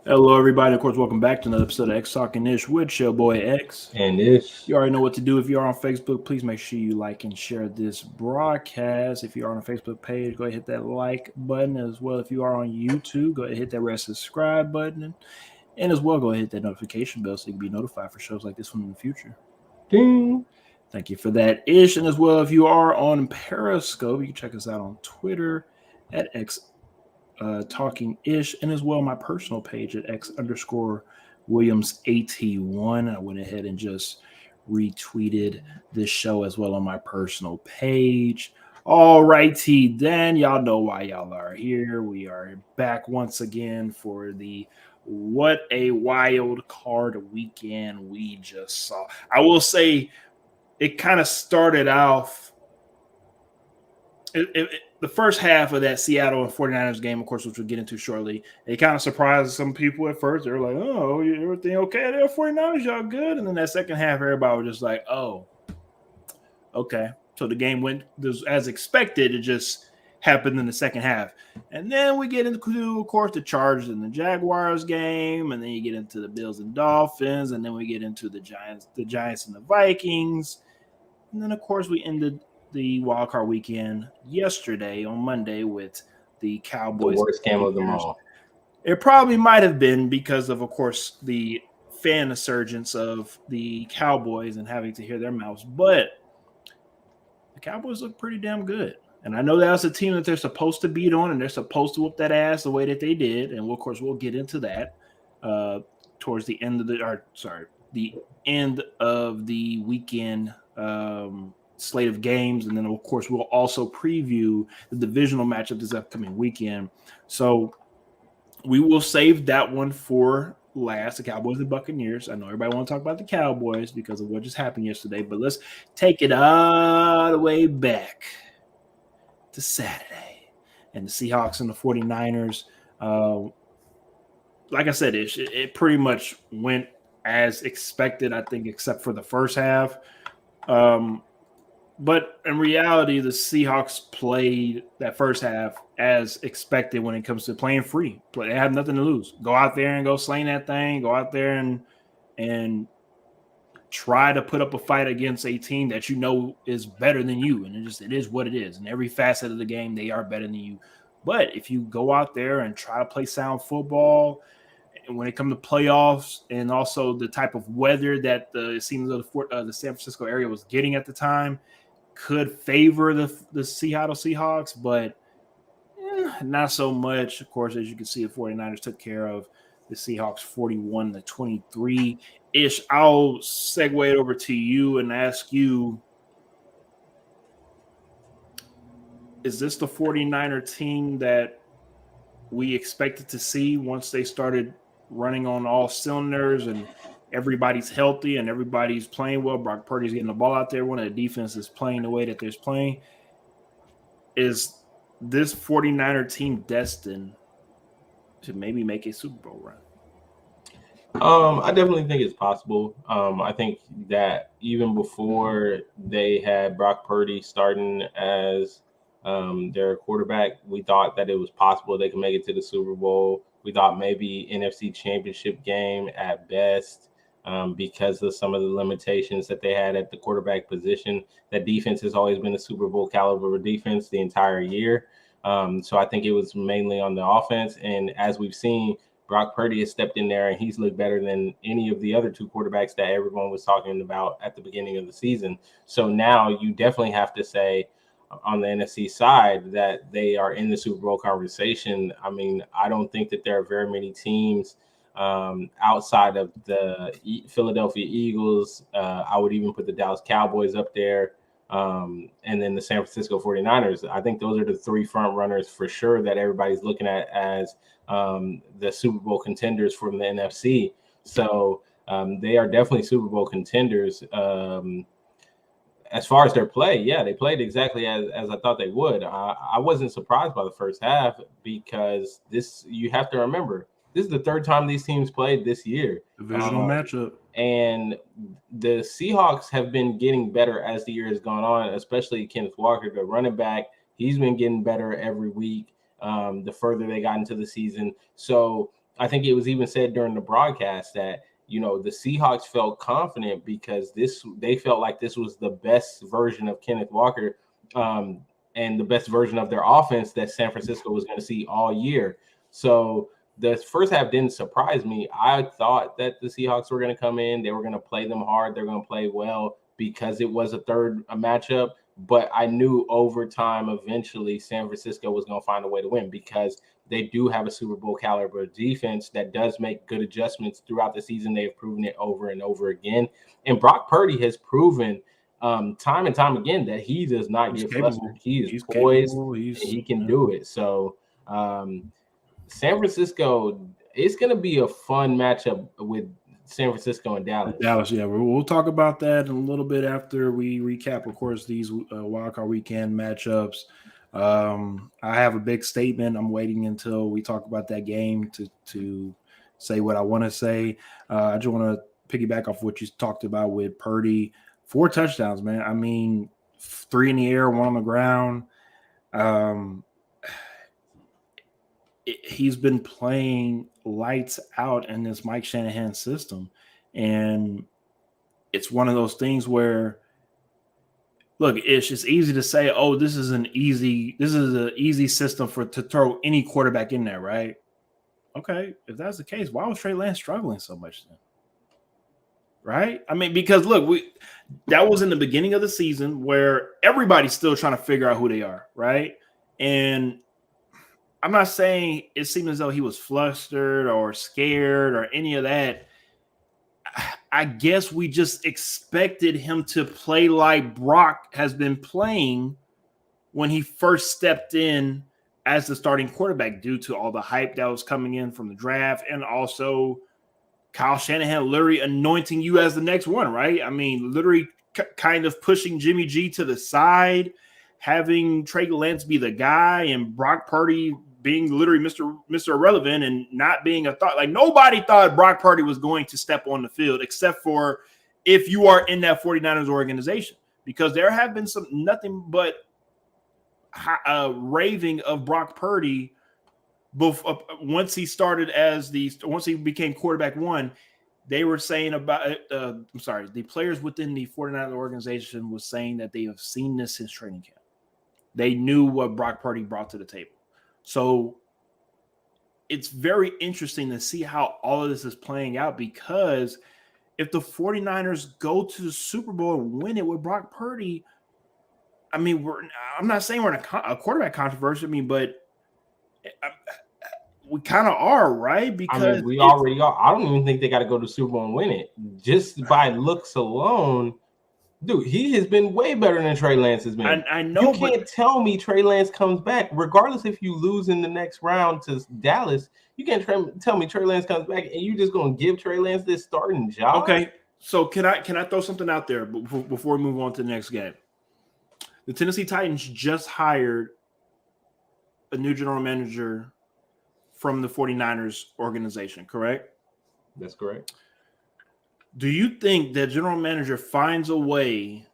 Hello, everybody. Of course, welcome back to another episode of X Talking Ish with your boy X. And this, You already know what to do. If you are on Facebook, please make sure you like and share this broadcast. If you are on a Facebook page, go ahead and hit that like button as well. If you are on YouTube, go ahead and hit that red subscribe button. And as well, go ahead and hit that notification bell so you can be notified for shows like this one in the future. ding. Thank you for that, Ish. And as well, if you are on Periscope, you can check us out on Twitter at X Talking Ish, and as well my personal page at X underscore Williams AT1. I went ahead and just retweeted this show as well on my personal page. All righty, then y'all know why y'all are here. We are back once again for the What a Wild Card weekend we just saw. I will say it kind of started off. The first half of that Seattle and 49ers game, of course, which we'll get into shortly, it kind of surprised some people at first. They were like, oh, everything okay there, 49ers, y'all good? And then that second half, everybody was just like, oh, okay. So the game went as expected. It just happened in the second half. And then we get into, of course, the Chargers and the Jaguars game. And then you get into the Bills and Dolphins. And then we get into the Giants and the Vikings. And then, of course, we ended the wild card weekend yesterday on Monday with the Cowboys. The worst game of them all. It probably might have been because of course, the fan insurgence of the Cowboys and having to hear their mouths. But the Cowboys look pretty damn good. And I know that's a team that they're supposed to beat on, and they're supposed to whoop that ass the way that they did. And of course, we'll get into that towards the end of the end of the weekend slate of games, and then of course we'll also preview the divisional matchup this upcoming weekend. So we will save that one for last, the Cowboys and Buccaneers. I know everybody want to talk about the Cowboys because of what just happened yesterday, but let's take it all the way back to Saturday and the Seahawks and the 49ers. Like I said, it pretty much went as expected, I think, except for the first half. But in reality, the Seahawks played that first half as expected when it comes to playing free. They have nothing to lose. Go out there and go sling that thing. Go out there and try to put up a fight against a team that you know is better than you. And it is what it is. In every facet of the game, they are better than you. But if you go out there and try to play sound football, and when it comes to playoffs and also the type of weather that the San Francisco area was getting at the time, could favor the Seattle Seahawks, but not so much. Of course, as you can see, the 49ers took care of the Seahawks 41-23. Ish, I'll segue it over to you and ask you, is this the 49er team that we expected to see once they started running on all cylinders and everybody's healthy and everybody's playing well? Brock Purdy's getting the ball out there. One of the defense is playing the way that they're playing. Is this 49er team destined to maybe make a Super Bowl run? I definitely think it's possible. I think that even before they had Brock Purdy starting as their quarterback, we thought that it was possible they could make it to the Super Bowl. We thought maybe NFC Championship game at best. Because of some of the limitations that they had at the quarterback position. That defense has always been a Super Bowl caliber defense the entire year. So I think it was mainly on the offense. And as we've seen, Brock Purdy has stepped in there and he's looked better than any of the other two quarterbacks that everyone was talking about at the beginning of the season. So now you definitely have to say on the NFC side that they are in the Super Bowl conversation. I mean, I don't think that there are very many teams outside of the Philadelphia Eagles. I would even put the Dallas Cowboys up there, and then the San Francisco 49ers. I think those are the three front runners for sure that everybody's looking at as the Super Bowl contenders from the NFC. So they are definitely Super Bowl contenders. As far as their play, yeah, they played exactly as I thought they would. I wasn't surprised by the first half because you have to remember, this is the third time these teams played this year. Divisional matchup. And the Seahawks have been getting better as the year has gone on, especially Kenneth Walker, the running back. He's been getting better every week the further they got into the season. So I think it was even said during the broadcast that, the Seahawks felt confident because they felt like this was the best version of Kenneth Walker, and the best version of their offense that San Francisco was going to see all year. So the first half didn't surprise me. I thought that the Seahawks were going to come in. They were going to play them hard. They're going to play well because it was a matchup. But I knew over time, eventually, San Francisco was going to find a way to win because they do have a Super Bowl caliber defense that does make good adjustments throughout the season. They've proven it over and over again. And Brock Purdy has proven time and time again that he does not get flustered. He's poised. He can do it. So San Francisco, it's going to be a fun matchup with San Francisco and Dallas. Yeah. We'll talk about that in a little bit after we recap, of course, these wildcard weekend matchups. I have a big statement. I'm waiting until we talk about that game to say what I want to say. I just want to piggyback off what you talked about with Purdy. 4 touchdowns, man. I mean, 3 in the air, 1 on the ground. He's been playing lights out in this Mike Shanahan system. And it's one of those things where, look, it's just easy to say, oh, this is an easy system to throw any quarterback in there, right? Okay, if that's the case, why was Trey Lance struggling so much then? Right? I mean, because look, that was in the beginning of the season where everybody's still trying to figure out who they are, right? And I'm not saying it seemed as though he was flustered or scared or any of that. I guess we just expected him to play like Brock has been playing when he first stepped in as the starting quarterback due to all the hype that was coming in from the draft and also Kyle Shanahan literally anointing you as the next one, right? I mean, literally kind of pushing Jimmy G to the side, having Trey Lance be the guy and Brock Purdy being literally Mr. Irrelevant and not being a thought. Like nobody thought Brock Purdy was going to step on the field except for if you are in that 49ers organization, because there have been nothing but raving of Brock Purdy once he became quarterback 1. They were saying about the players within the 49ers organization was saying that they have seen this since training camp. They knew what Brock Purdy brought to the table. So it's very interesting to see how all of this is playing out, because if the 49ers go to the Super Bowl and win it with Brock Purdy, I mean, I'm not saying we're in a quarterback controversy, but we kind of are, right? Because we already are. I don't even think they got to go to the Super Bowl and win it. Just by looks alone, dude, he has been way better than Trey Lance has been. I know. You can't tell me Trey Lance comes back, regardless if you lose in the next round to Dallas. You can't tell me Trey Lance comes back and you just going to give Trey Lance this starting job. Okay, so can I throw something out there before we move on to the next game? The Tennessee Titans just hired a new general manager from the 49ers organization, correct? That's correct. Do you think that general manager finds a way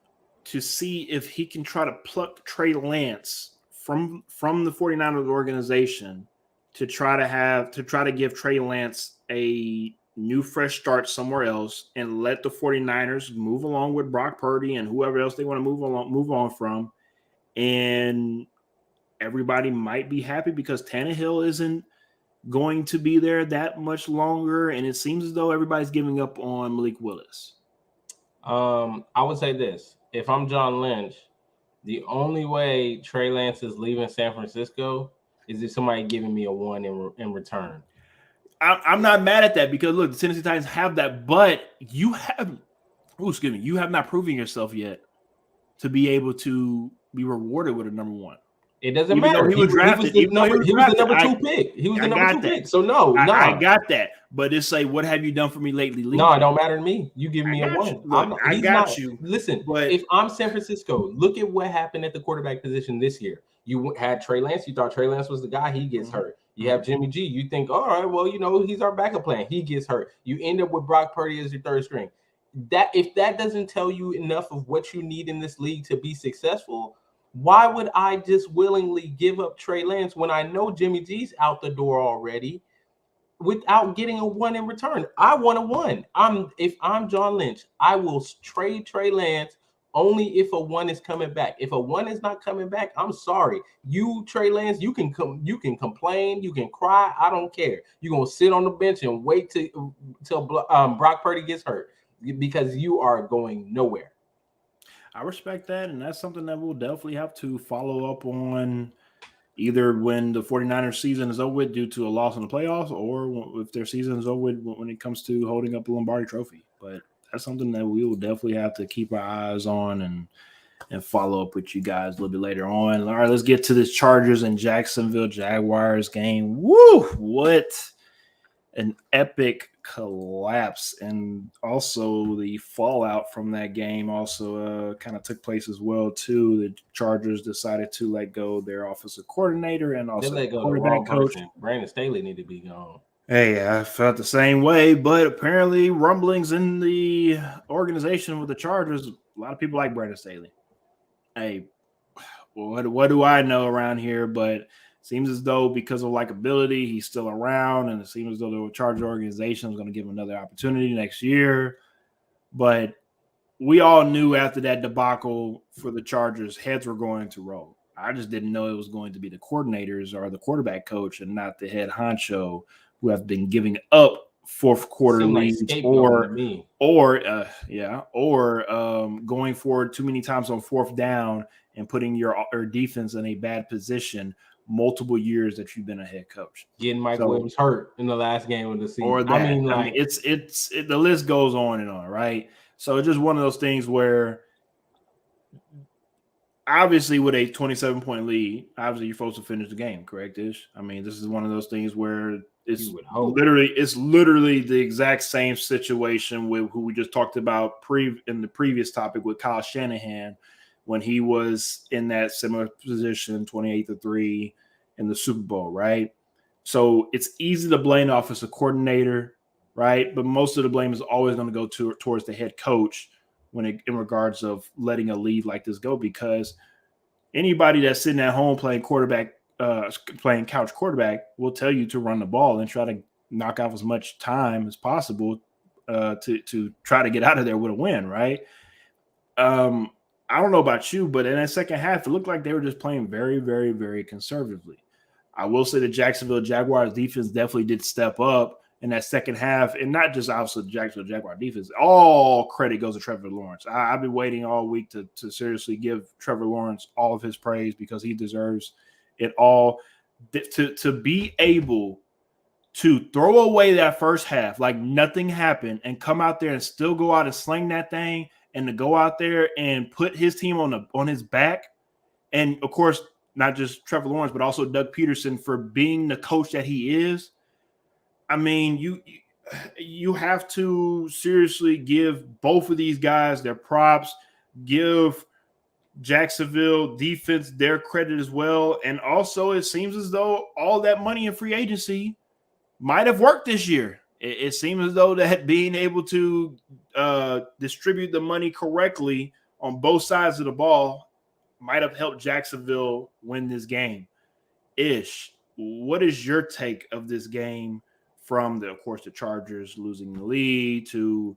to see if he can try to pluck Trey Lance from the 49ers organization to try to give Trey Lance a new fresh start somewhere else and let the 49ers move along with Brock Purdy and whoever else they want to move on from, and everybody might be happy because Tannehill isn't going to be there that much longer, and it seems as though everybody's giving up on Malik Willis. I would say this: if I'm John Lynch, the only way Trey Lance is leaving San Francisco is if somebody giving me a 1 in return. I'm not mad at that because look, the Tennessee Titans have that, but you have not proven yourself yet to be able to be rewarded with a number 1. It doesn't matter. He was the number 2 pick. He was the number 2 pick. So no. I got that. But it's like, what have you done for me lately? No, it don't matter to me. You give me a 1. Look, I got you. Listen, but if I'm San Francisco, look at what happened at the quarterback position this year. You had Trey Lance. You thought Trey Lance was the guy. He gets hurt. You have Jimmy G. You think, all right, well, he's our backup plan. He gets hurt. You end up with Brock Purdy as your third string. If that doesn't tell you enough of what you need in this league to be successful, why would I just willingly give up Trey Lance when I know Jimmy G's out the door already? without getting a 1 in return. I want a 1. If I'm John Lynch, I will trade Trey Lance only if a 1 is coming back. If a 1 is not coming back, I'm sorry. You, Trey Lance, you can complain, you can cry. I don't care. You're gonna sit on the bench and wait till Brock Purdy gets hurt because you are going nowhere. I respect that, and that's something that we'll definitely have to follow up on either when the 49ers season is over with due to a loss in the playoffs, or if their season is over with when it comes to holding up the Lombardi Trophy. But that's something that we will definitely have to keep our eyes on and follow up with you guys a little bit later on. All right, let's get to this Chargers and Jacksonville Jaguars game. Woo! What an epic collapse, and also the fallout from that game also kind of took place as well too. The Chargers decided to let go their offensive coordinator and also they let go quarterback coach. Brandon Staley need to be gone. Hey, I felt the same way, but apparently rumblings in the organization with the Chargers, a lot of people like Brandon Staley. Hey, what do I know around here? But seems as though because of likability, he's still around, and it seems as though the Charger organization is going to give him another opportunity next year. But we all knew after that debacle for the Chargers, heads were going to roll. I just didn't know it was going to be the coordinators or the quarterback coach and not the head honcho who have been giving up fourth quarter leads or going forward too many times on fourth down and putting your defense in a bad position multiple years that you've been a head coach. Getting Mike Williams hurt in the last game of the season. Or that. I mean, it's the list goes on and on, right? So it's just one of those things where obviously with a 27-point lead, obviously you're supposed to finish the game, correct, Ish? I mean, this is one of those things where it's literally the exact same situation with who we just talked about in the previous topic with Kyle Shanahan when he was in that similar position, 28-3 in the Super Bowl, right? So it's easy to blame the offensive coordinator, right? But most of the blame is always going to go towards the head coach in regards of letting a lead like this go, because anybody that's sitting at home playing couch quarterback will tell you to run the ball and try to knock off as much time as possible to try to get out of there with a win, right? I don't know about you, but in that second half, it looked like they were just playing very, very, very conservatively. I will say the Jacksonville Jaguars defense definitely did step up in that second half, and not just obviously the Jacksonville Jaguar defense. All credit goes to Trevor Lawrence. I've been waiting all week to seriously give Trevor Lawrence all of his praise because he deserves it all. To be able to throw away that first half like nothing happened and come out there and still go out and sling that thing, and to go out there and put his team on his back, and of course not just Trevor Lawrence but also Doug Peterson for being the coach that he is. I mean, you have to seriously give both of these guys their props, give Jacksonville defense their credit as well. And also it seems as though all that money in free agency might have worked this year. It seems as though that being able to distribute the money correctly on both sides of the ball might have helped Jacksonville win this game. Ish, what is your take of this game from, of course, the Chargers losing the lead to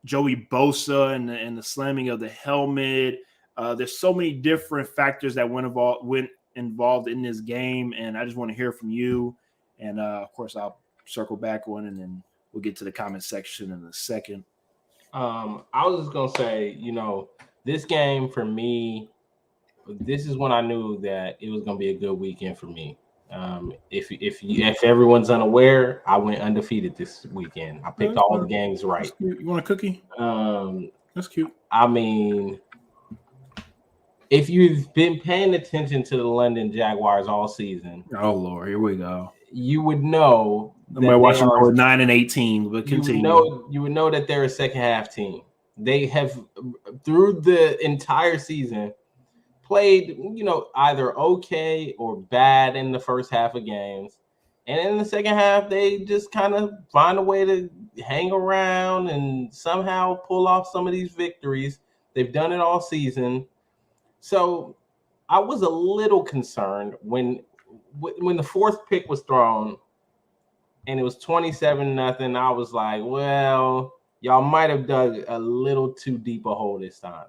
Joey Bosa and the slamming of the helmet? There's so many different factors that went involved in this game, and I just want to hear from you. And, of course, I'll circle back on, and then we'll get to the comment section in a second. I was just going to say, this game for me, this is when I knew that it was going to be a good weekend for me. If everyone's unaware, I went undefeated this weekend. I picked all the games right. You want a cookie? That's cute. I mean, if you've been paying attention to the London Jaguars all season, oh Lord, here we go. You would know. I'm watching 9-18, but continue. You would know that they're a second half team. They have, through the entire season, played, either okay or bad in the first half of games. And in the second half, they just kind of find a way to hang around and somehow pull off some of these victories. They've done it all season. So I was a little concerned when the fourth pick was thrown. and it was 27-0. I was like, well, y'all might have dug a little too deep a hole this time.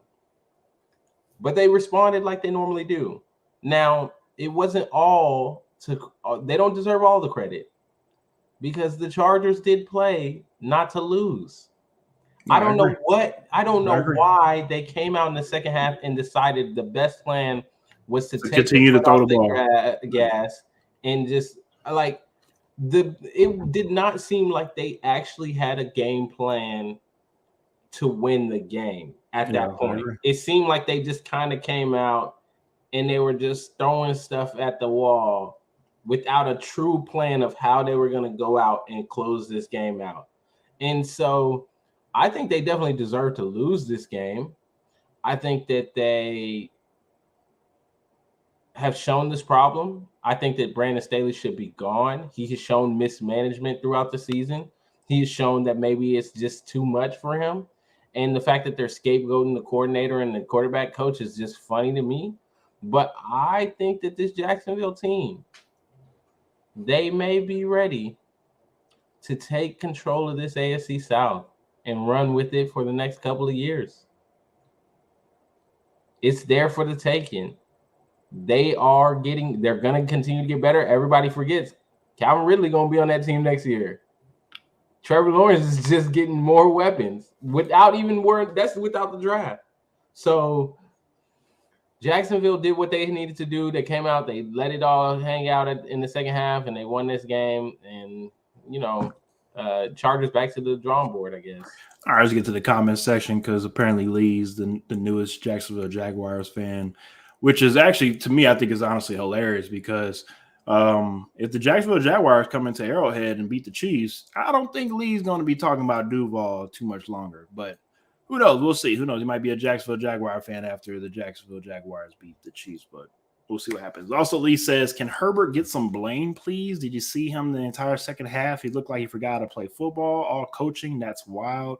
But they responded like they normally do. Now, it wasn't all to they don't deserve all the credit because the Chargers did play not to lose. I don't know why they came out in the second half and decided the best plan was to continue to throw the ball, gas, and just like it did not seem like they actually had a game plan to win the game at that point. It seemed like they just kind of came out and they were just throwing stuff at the wall without a true plan of how they were going to go out and close this game out. And so I think they definitely deserve to lose this game. I think that they have shown this problem. I think that Brandon Staley should be gone. He has shown mismanagement throughout the season. He has shown that maybe it's just too much for him. And the fact that they're scapegoating the coordinator and the quarterback coach is just funny to me. But I think that this Jacksonville team, they may be ready to take control of this AFC South and run with it for the next couple of years. It's there for the taking. They're going to continue to get better. Everybody forgets Calvin Ridley going to be on that team next year. Trevor Lawrence is just getting more weapons without the draft. So Jacksonville did what they needed to do. They came out, they let it all hang out in the second half, and they won this game. And, Chargers back to the drawing board, I guess. All right, let's get to the comment section because apparently Lee's the newest Jacksonville Jaguars fan, which is actually, to me, I think is honestly hilarious because if the Jacksonville Jaguars come into Arrowhead and beat the Chiefs, I don't think Lee's going to be talking about Duval too much longer. But who knows? We'll see. Who knows? He might be a Jacksonville Jaguar fan after the Jacksonville Jaguars beat the Chiefs, but we'll see what happens. Also, Lee says, can Herbert get some blame, please? Did you see him the entire second half? He looked like he forgot to play football, all coaching. That's wild.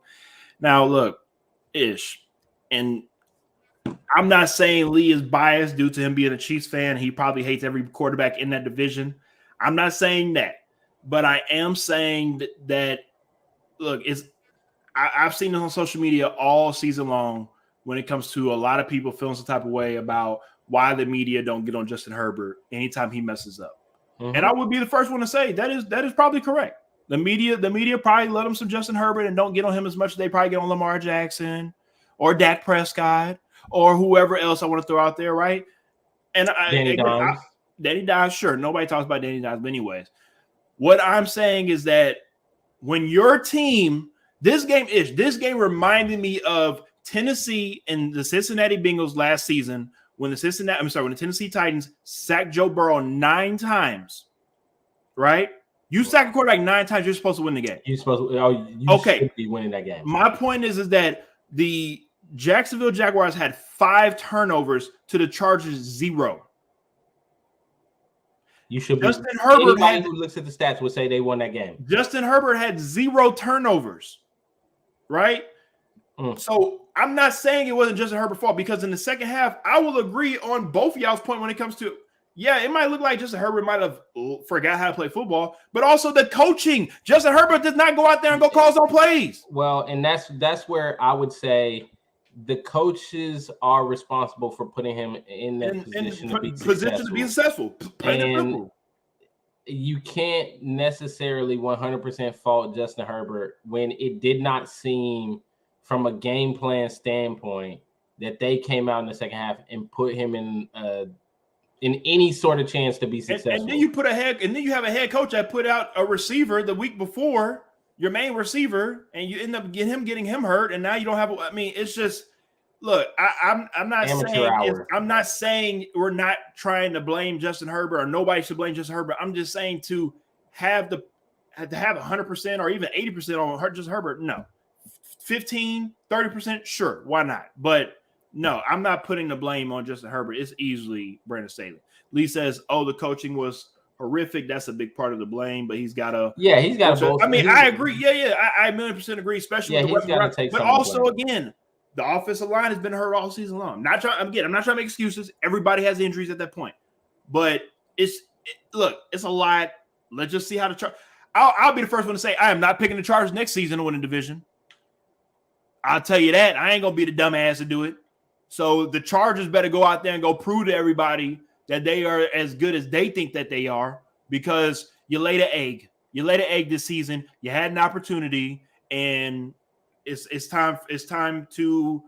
Now, look, and I'm not saying Lee is biased due to him being a Chiefs fan. He probably hates every quarterback in that division. I'm not saying that. But I am saying that look, I've seen this on social media all season long when it comes to a lot of people feeling some type of way about why the media don't get on Justin Herbert anytime he messes up. Mm-hmm. And I would be the first one to say that is probably correct. The media probably let him some Justin Herbert and don't get on him as much as they probably get on Lamar Jackson or Dak Prescott or whoever else I want to throw out there, right? And Danny Dimes, sure. Nobody talks about Danny Dimes, but anyways. What I'm saying is that when your team, this game reminded me of Tennessee and the Cincinnati Bengals last season when the Tennessee Titans sacked Joe Burrow 9 times, right? You sack a quarterback 9 times, you're supposed to win the game. You should be winning that game. My point is that the Jacksonville Jaguars had 5 turnovers to the Chargers 0. You should be. Justin Herbert who looks at the stats would say they won that game. Justin Herbert had 0 turnovers, right? So I'm not saying it wasn't Justin Herbert's fault because in the second half, I will agree on both of y'all's point when it comes to, it might look like Justin Herbert might have forgot how to play football, but also the coaching. Justin Herbert did not go out there and go call some plays. Well, and that's where I would say the coaches are responsible for putting him in that position to be successful. And you can't necessarily 100% fault Justin Herbert when it did not seem from a game plan standpoint that they came out in the second half and put him in any sort of chance to be successful. And then you have a head coach that put out a receiver the week before, your main receiver, and you end up getting him hurt, and now you don't have. It's just look. I'm not saying we're not trying to blame Justin Herbert or nobody should blame Justin Herbert. I'm just saying to have 100% or even 80% on Justin Herbert. No, 15, 30%, sure, why not? But no, I'm not putting the blame on Justin Herbert. It's easily Brandon Staley. Lee says, the coaching was horrific. That's a big part of the blame, but he's got to. Yeah, he's got to. I agree. I 1,000,000% agree, especially with the weapon take. But also, again, the offensive line has been hurt all season long. I'm not trying to make excuses. Everybody has injuries at that point. But it's a lot. Let's just see how I'll be the first one to say I am not picking the Chargers next season to win the division. I'll tell you that. I ain't going to be the dumbass to do it. So the Chargers better go out there and go prove to everybody that they are as good as they think that they are, because you laid an egg. You laid an egg this season. You had an opportunity, and it's time to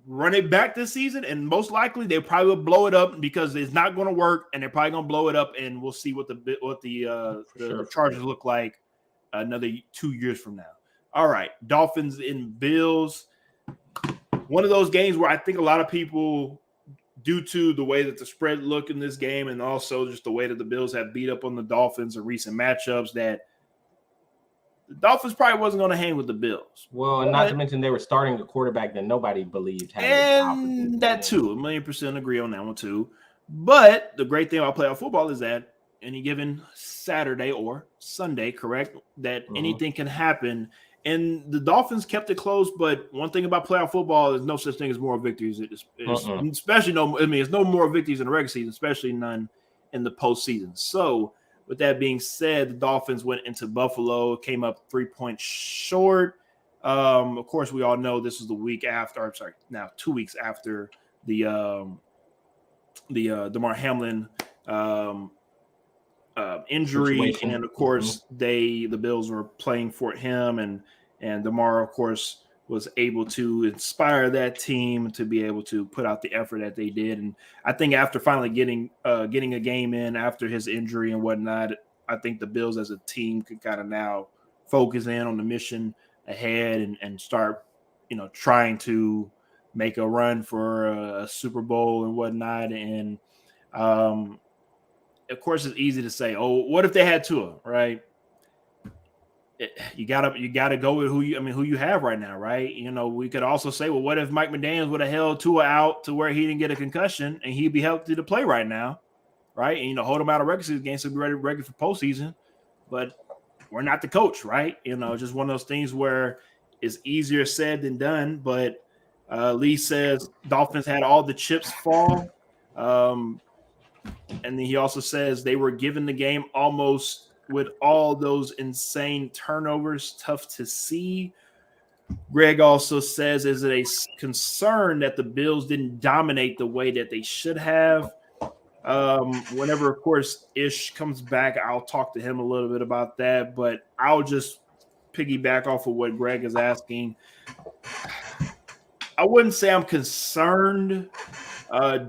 run it back this season. And most likely they probably will blow it up because it's not going to work, and they're probably going to blow it up, and we'll see what the Chargers look like another 2 years from now. All right, Dolphins and Bills. One of those games where I think a lot of people, due to the way that the spread looked in this game and also just the way that the Bills have beat up on the Dolphins in recent matchups, that the Dolphins probably wasn't going to hang with the Bills. Well, and not to mention they were starting a quarterback that nobody believed had and that too. 1,000,000% agree on that one too. But the great thing about playoff football is that any given Saturday or Sunday, correct, that anything can happen. And the Dolphins kept it close, but one thing about playoff football is no such thing as moral victories. Especially it's no more victories in the regular season, especially none in the postseason. So, with that being said, the Dolphins went into Buffalo, came up 3 points short. Of course, we all know this is the week after. 2 weeks after the Damar Hamlin injury, situation. And of course, the Bills were playing for him, and Damar, of course, was able to inspire that team to be able to put out the effort that they did. And I think after finally getting a game in after his injury and whatnot, I think the Bills as a team could kind of now focus in on the mission ahead and start, trying to make a run for a Super Bowl and whatnot. And of course, it's easy to say, "Oh, what if they had Tua?" Right? You gotta go with who you have right now, right? We could also say, well, what if Mike McDaniels would have held Tua out to where he didn't get a concussion and he'd be healthy to play right now, right? And hold him out of regular season games to be ready for postseason. But we're not the coach, right? Just one of those things where it's easier said than done. But Lee says Dolphins had all the chips fall. And then he also says they were given the game almost with all those insane turnovers. Tough to see. Greg also says, is it a concern that the Bills didn't dominate the way that they should have? Whenever, of course, Ish comes back, I'll talk to him a little bit about that. But I'll just piggyback off of what Greg is asking. I wouldn't say I'm concerned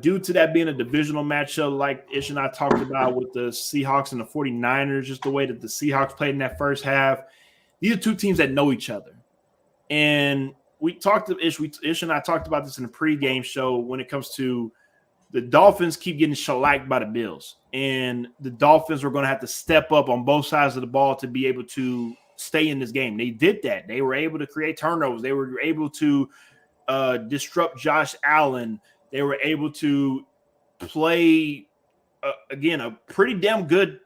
due to that being a divisional matchup like Ish and I talked about with the Seahawks and the 49ers, just the way that the Seahawks played in that first half. These are two teams that know each other. And we talked to Ish and I talked about this in the pregame show when it comes to the Dolphins keep getting shellacked by the Bills. And the Dolphins were going to have to step up on both sides of the ball to be able to stay in this game. They did that. They were able to create turnovers. They were able to disrupt Josh Allen. They were able to play, again, a pretty damn good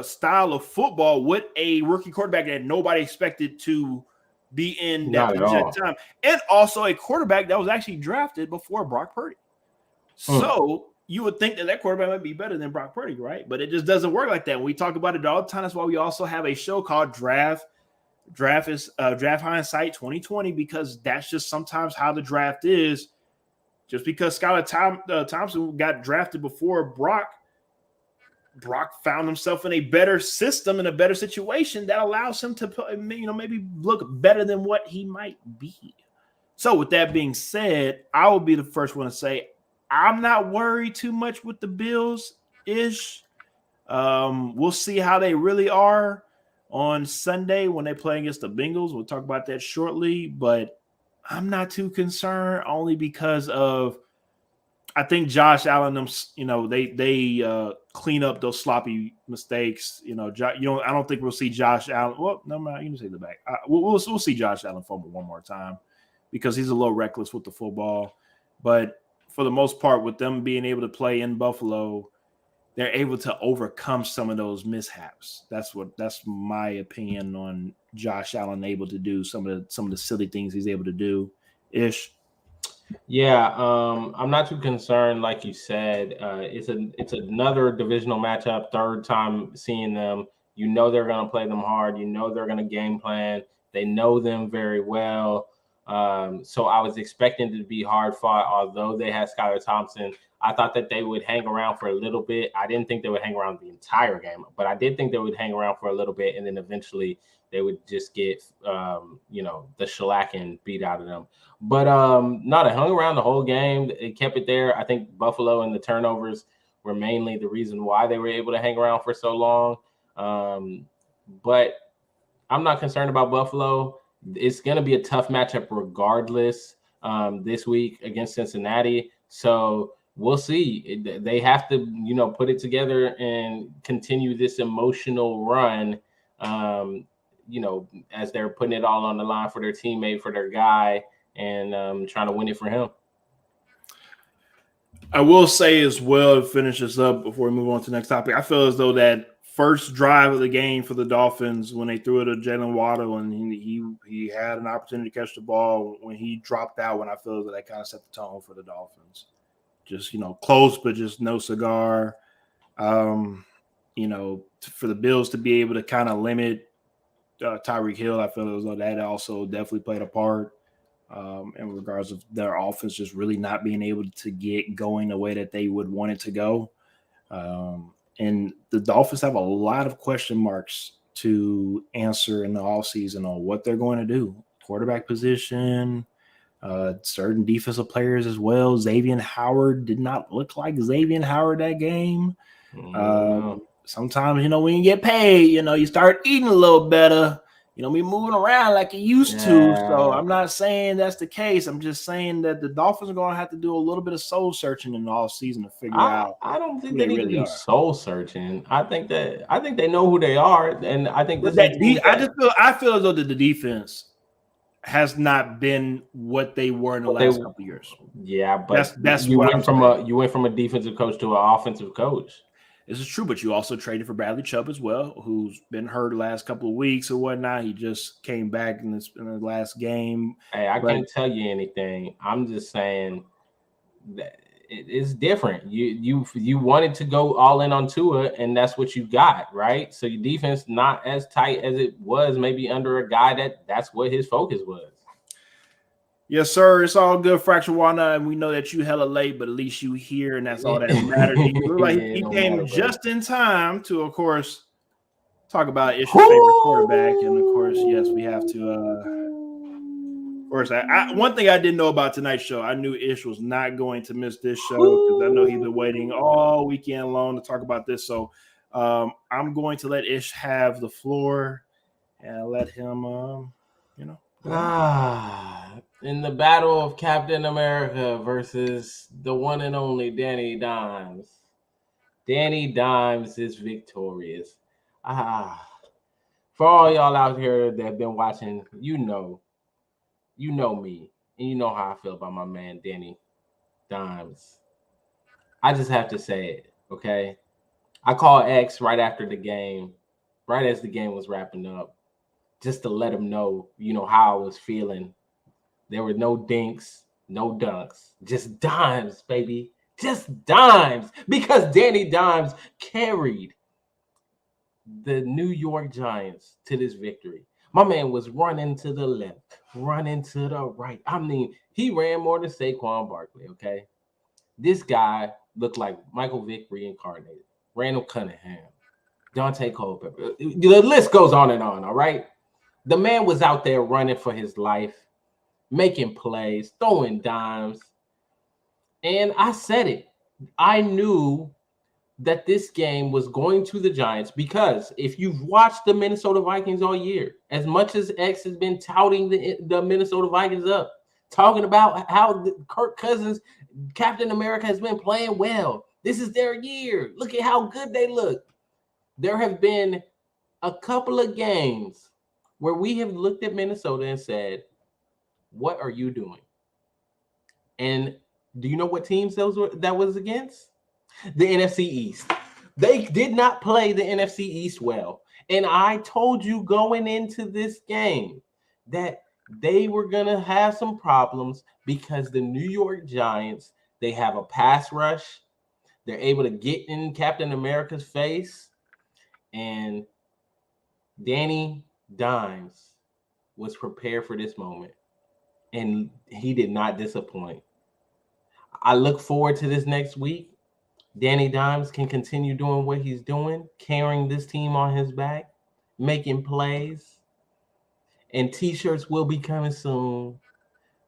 style of football with a rookie quarterback that nobody expected to be in that time. And also a quarterback that was actually drafted before Brock Purdy. So you would think that quarterback might be better than Brock Purdy, right? But it just doesn't work like that. We talk about it all the time. That's why we also have a show called Draft Hindsight 2020, because that's just sometimes how the draft is. Just because Skylar Thompson got drafted before Brock found himself in a better system, in a better situation that allows him to, maybe look better than what he might be. So with that being said, I will be the first one to say I'm not worried too much with the Bills-ish. We'll see how they really are on Sunday when they play against the Bengals. We'll talk about that shortly, but I'm not too concerned, only because of I think Josh Allen, they clean up those sloppy mistakes. I don't think we'll see Josh Allen. Well, no, you can say the back. We'll see Josh Allen fumble one more time because he's a little reckless with the football. But for the most part, with them being able to play in Buffalo, they're able to overcome some of those mishaps. That's my opinion on Josh Allen able to do some of the silly things he's able to do. Ish. Yeah, I'm not too concerned. Like you said, it's another divisional matchup. Third time seeing them You know they're going to play them hard. You know they're going to game plan. They know them very well. So I was expecting it to be hard fought, although they had Skylar Thompson. I thought that they would hang around for a little bit. I didn't think they would hang around the entire game, but I did think they would hang around for a little bit, and then eventually they would just get, the shellacking beat out of them. But no, they hung around the whole game. It kept it there. I think Buffalo and the turnovers were mainly the reason why they were able to hang around for so long. But I'm not concerned about Buffalo. It's going to be a tough matchup regardless this week against Cincinnati. So we'll see. They have to, put it together and continue this emotional run, as they're putting it all on the line for their teammate, for their guy, and trying to win it for him. I will say as well, to finish this up before we move on to the next topic, I feel as though that first drive of the game for the Dolphins, when they threw it to Jalen Waddle and he had an opportunity to catch the ball, when he dropped that one, I feel that kind of set the tone for the Dolphins. Just, close, but just no cigar. For the Bills to be able to kind of limit Tyreek Hill, I feel as though that also definitely played a part in regards of their offense just really not being able to get going the way that they would want it to go. And the Dolphins have a lot of question marks to answer in the offseason on what they're going to do. Quarterback position, certain defensive players as well. Xavier Howard did not look like Xavier Howard that game. Sometimes, when you get paid, you start eating a little better. Be moving around like you used to. So I'm not saying that's the case. I'm just saying that the Dolphins are going to have to do a little bit of soul searching in the offseason to figure out. I don't think they need to be soul searching. I think they know who they are, and I think I feel as though the defense has not been what they were in the last couple of years. Yeah, but that's you went from a defensive coach to an offensive coach. This is true, but you also traded for Bradley Chubb as well, who's been hurt the last couple of weeks or whatnot. He just came back in the last game. Hey, I can't tell you anything. I'm just saying that it's different. You wanted to go all in on Tua, and that's what you got, right? So your defense not as tight as it was maybe under a guy that's what his focus was. Yes, sir. It's all good, Fracture Walnut, and we know that you hella late, but at least you here, and that's all that matters. He came just in time to, of course, talk about Ish's favorite quarterback, and of course, yes, we have to. Of course, one thing I didn't know about tonight's show, I knew Ish was not going to miss this show because I know he's been waiting all weekend long to talk about this. So I'm going to let Ish have the floor and let him, in the battle of Captain America versus the one and only Danny Dimes. Danny Dimes is victorious. For all y'all out here that have been watching, you know me, and you know how I feel about my man Danny Dimes. I just have to say it, okay? I called X right after the game, right as the game was wrapping up, just to let him know, how I was feeling. There were no dinks, no dunks, just dimes, baby. Just dimes. Because Danny Dimes carried the New York Giants to this victory. My man was running to the left, running to the right. I mean, he ran more than Saquon Barkley, okay? This guy looked like Michael Vick reincarnated. Randall Cunningham, Dante Culpepper. The list goes on and on, all right? The man was out there running for his life, making plays, throwing dimes. And I said it. I knew that this game was going to the Giants because if you've watched the Minnesota Vikings all year, as much as X has been touting the Minnesota Vikings up, talking about how Kirk Cousins, Captain America, has been playing well. This is their year. Look at how good they look. There have been a couple of games where we have looked at Minnesota and said, what are you doing? And do you know what teams that was against? The NFC East. They did not play the NFC East well. And I told you going into this game that they were going to have some problems because the New York Giants, they have a pass rush. They're able to get in Captain America's face. And Danny Dimes was prepared for this moment, and he did not disappoint. I look forward to this next week. Danny Dimes can continue doing what he's doing, carrying this team on his back, making plays, and t-shirts will be coming soon.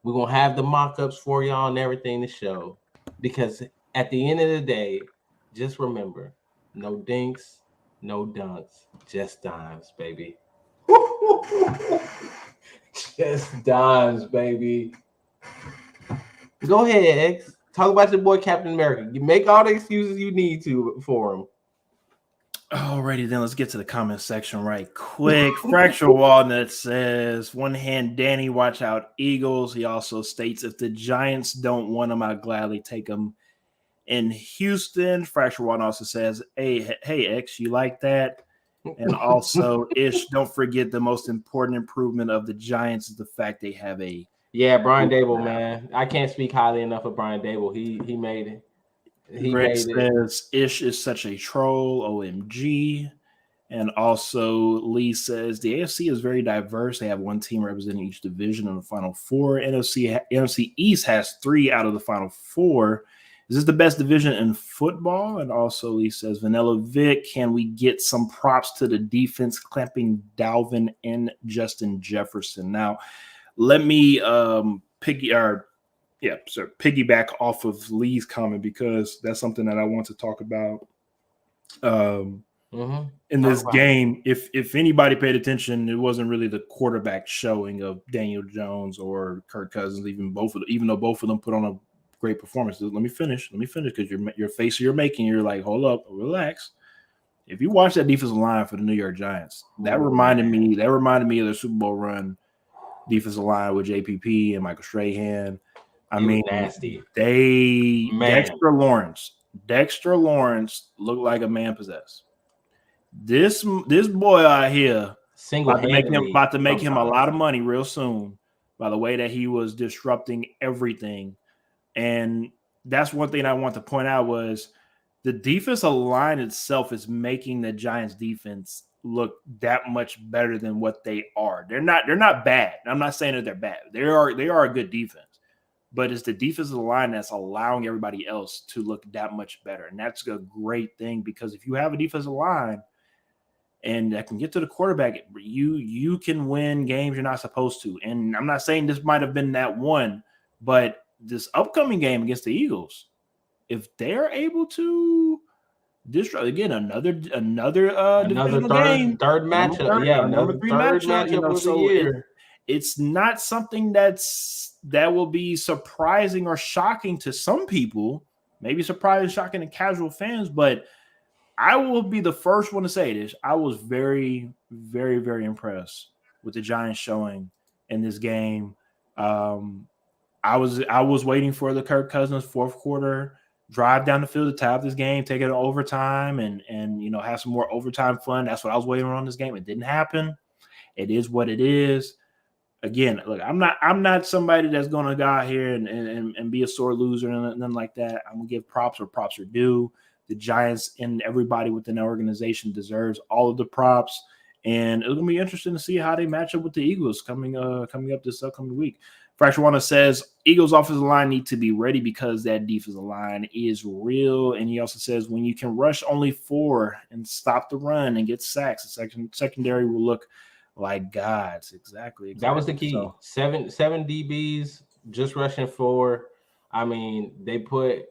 We're going to have the mock-ups for y'all and everything to show, because at the end of the day, just remember, no dinks, no dunks, just dimes, baby. Just dimes, baby. Go ahead, X. Talk about your boy Captain America. You make all the excuses you need to for him. Alrighty, then let's get to the comment section right quick. Fracture Walnut says, one hand, Danny, watch out, Eagles. He also states, if the Giants don't want him, I'll gladly take him in Houston. Fracture Walnut also says, hey, X, you like that? And also, Ish, don't forget the most important improvement of the Giants is the fact they have a Brian Dable, man. I can't speak highly enough of Brian Dable. He made it. Greg says, Ish is such a troll, OMG. And also, Lee says, the AFC is very diverse. They have one team representing each division in the Final Four. NFC East has 3 out of the Final 4. Is this the best division in football? And also, Lee says, Vanilla Vic, can we get some props to the defense clamping Dalvin and Justin Jefferson? Now, let me piggyback off of Lee's comment, because that's something that I want to talk about in this game. If anybody paid attention, it wasn't really the quarterback showing of Daniel Jones or Kirk Cousins, even though both of them put on a great performance. Let me finish, because your face you're making, you're like, hold up, relax. If you watch that defensive line for the New York Giants, that reminded me of the Super Bowl run defensive line with JPP and Michael Strahan. I mean, nasty. Dexter Lawrence looked like a man possessed. This boy out here about to make him a lot of money real soon by the way that he was disrupting everything. And that's one thing I want to point out was the defensive line itself is making the Giants defense look that much better than what they are. They're not bad. I'm not saying that they're bad. They are a good defense, but it's the defensive line that's allowing everybody else to look that much better. And that's a great thing, because if you have a defensive line and that can get to the quarterback, you can win games you're not supposed to. And I'm not saying this might have been that one, but this upcoming game against the Eagles, if they're able to disrupt again another third matchup, number 3 matchup of the year, it's not something that will be surprising or shocking to some people. Maybe surprising, shocking to casual fans, but I will be the first one to say this. I was very, very, very impressed with the Giants showing in this game. I was waiting for the Kirk Cousins fourth quarter drive down the field to tie up this game, take it to overtime, and have some more overtime fun. That's what I was waiting on this game. It didn't happen. It is what it is. Again, look, I'm not somebody that's gonna go out here and be a sore loser and nothing like that. I'm gonna give props where props are due. The Giants and everybody within the organization deserves all of the props, and it's gonna be interesting to see how they match up with the Eagles coming up this upcoming week. Fracture Wanna says Eagles offensive line need to be ready because that defensive line is real. And he also says when you can rush only 4 and stop the run and get sacks, the secondary will look like gods. Exactly. That was the key. So, seven DBs just rushing 4. I mean, they put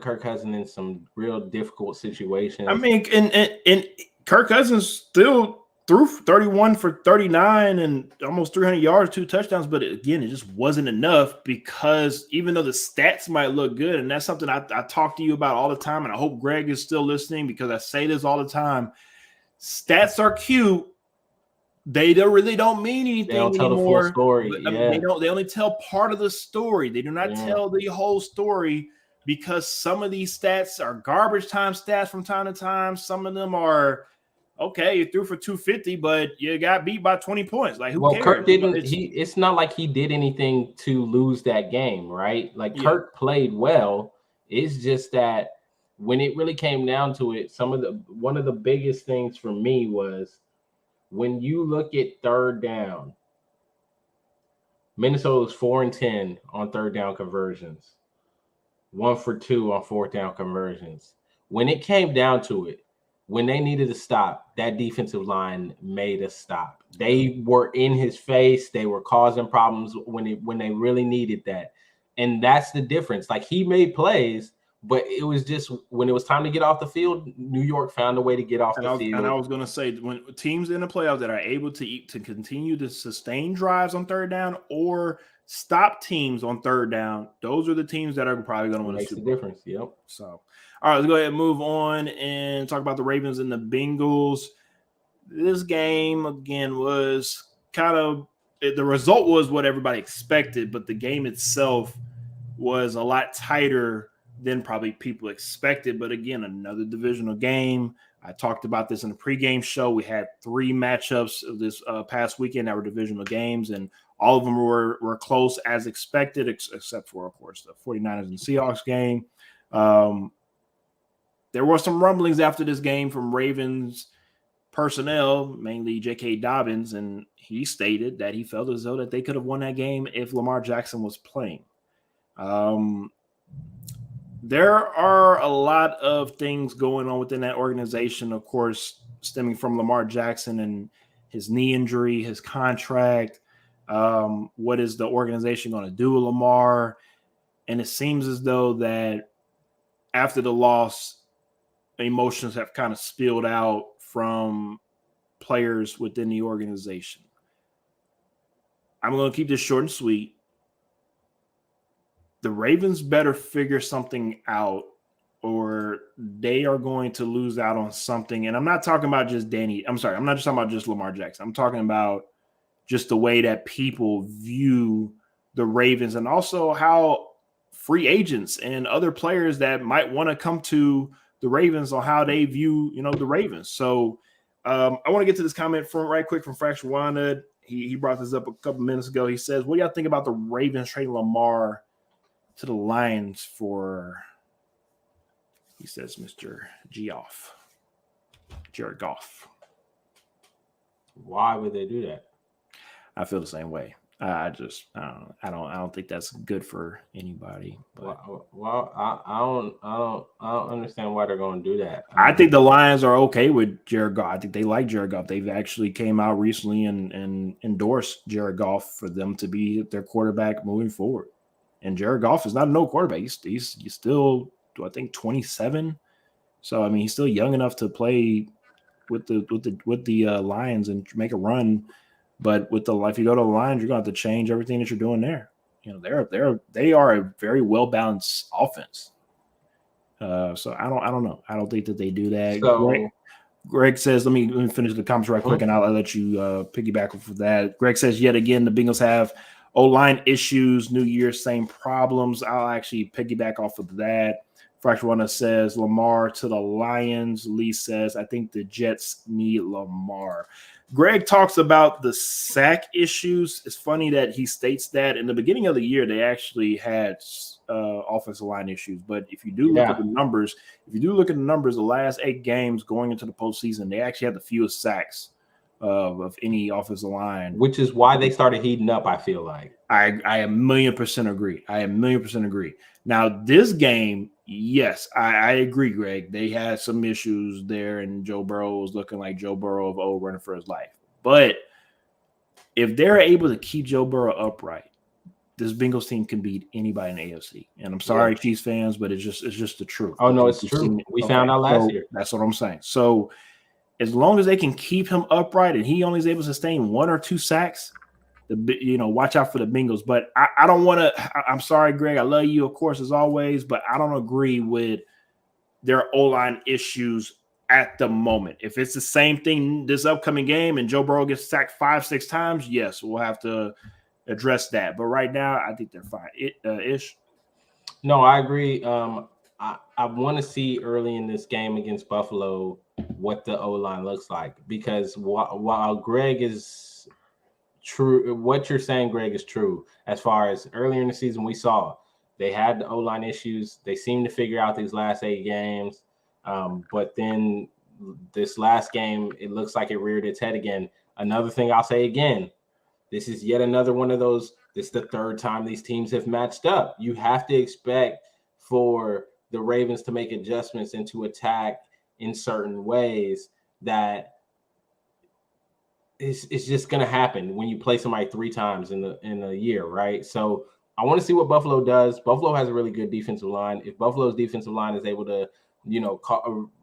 Kirk Cousins in some real difficult situations. I mean, and Kirk Cousins still threw 31 for 39 and almost 300 yards, 2 touchdowns. But again, it just wasn't enough, because even though the stats might look good, and that's something I talk to you about all the time, and I hope Greg is still listening because I say this all the time. Stats are cute. They really don't mean anything they don't tell anymore. The full story. But, they only tell part of the story. They do not tell the whole story, because some of these stats are garbage time stats from time to time. Some of them are, okay, you threw for 250, but you got beat by 20 points. Like, who cares? Kirk didn't. It's not like he did anything to lose that game, right? Like, Kirk played well. It's just that when it really came down to it, one of the biggest things for me was when you look at third down, Minnesota's 4-10 on third down conversions, 1 for 2 on fourth down conversions. When it came down to it, when they needed to stop, that defensive line made a stop. They were in his face. They were causing problems when they really needed that. And that's the difference. Like, he made plays, but it was just when it was time to get off the field, New York found a way to get off the field. And I was going to say, when teams in the playoffs that are able to continue to sustain drives on third down or stop teams on third down, those are the teams that are probably going to win. Makes the difference. Yep. So, all right, let's go ahead and move on and talk about the Ravens and the Bengals. This game, again, was kind of – the result was what everybody expected, but the game itself was a lot tighter than probably people expected. But, again, another divisional game. I talked about this in the pregame show. We had 3 matchups of this past weekend that were divisional games, and all of them were close as expected, except for, of course, the 49ers and Seahawks game. There were some rumblings after this game from Ravens personnel, mainly J.K. Dobbins, and he stated that he felt as though that they could have won that game if Lamar Jackson was playing. There are a lot of things going on within that organization, of course, stemming from Lamar Jackson and his knee injury, his contract. What is the organization going to do with Lamar? And it seems as though that after the loss, emotions have kind of spilled out from players within the organization. I'm going to keep this short and sweet. The Ravens better figure something out, or they are going to lose out on something. And I'm not talking about just I'm not just talking about just Lamar Jackson. I'm talking about just the way that people view the Ravens, and also how free agents and other players that might want to come to the Ravens on how they view, the Ravens. So I want to get to this comment right quick from Fracture Wanda. He brought this up a couple minutes ago. He says, what do y'all think about the Ravens trading Lamar to the Lions for, he says, Mr. Jared Goff? Why would they do that? I feel the same way. I don't think that's good for anybody. But. Well, I don't understand why they're going to do that. I think the Lions are okay with Jared Goff. I think they like Jared Goff. They've actually came out recently and endorsed Jared Goff for them to be their quarterback moving forward. And Jared Goff is not a no quarterback. He's still, I think, 27. So I mean, he's still young enough to play with the Lions and make a run. But if you go to the Lions, you're going to have to change everything that you're doing there. They are a very well balanced offense. So I don't know. I don't think that they do that. So, Greg says, let me finish the comments right quick, and I'll let you piggyback off of that. Greg says, yet again, the Bengals have O-line issues. New Year, same problems. I'll actually piggyback off of that. Fracture Runner says, Lamar to the Lions. Lee says, I think the Jets need Lamar. Greg talks about the sack issues. It's funny that he states that in the beginning of the year, they actually had offensive line issues. But if you do look at the numbers, the last 8 games going into the postseason, they actually had the fewest sacks of any offensive line. Which is why they started heating up, I feel like. I 1,000,000% agree. I 1,000,000% agree. Now, this game, yes, I agree, Greg. They had some issues there, and Joe Burrow was looking like Joe Burrow of old, running for his life. But if they're able to keep Joe Burrow upright, this Bengals team can beat anybody in the AFC. And I'm sorry, Chiefs fans, but it's just the truth. Oh, no, it's true. We found out last year. That's what I'm saying. So as long as they can keep him upright and he only is able to sustain 1 or 2 sacks, watch out for the Bengals. But I don't want to – I'm sorry, Greg. I love you, of course, as always, but I don't agree with their O-line issues at the moment. If it's the same thing this upcoming game and Joe Burrow gets sacked 5-6 times, yes, we'll have to address that. But right now, I think they're fine. Ish? No, I agree. I want to see early in this game against Buffalo what the O-line looks like, because while Greg is true, what you're saying, Greg, is true. As far as earlier in the season, we saw they had the O-line issues. They seemed to figure out these last 8 games. But then this last game, it looks like it reared its head again. Another thing I'll say again, this is yet another one of those. This is the third time these teams have matched up. You have to expect for the Ravens to make adjustments and to attack in certain ways that it's just going to happen when you play somebody 3 times in a year, right? So I want to see what Buffalo does. Buffalo has a really good defensive line. If Buffalo's defensive line is able to,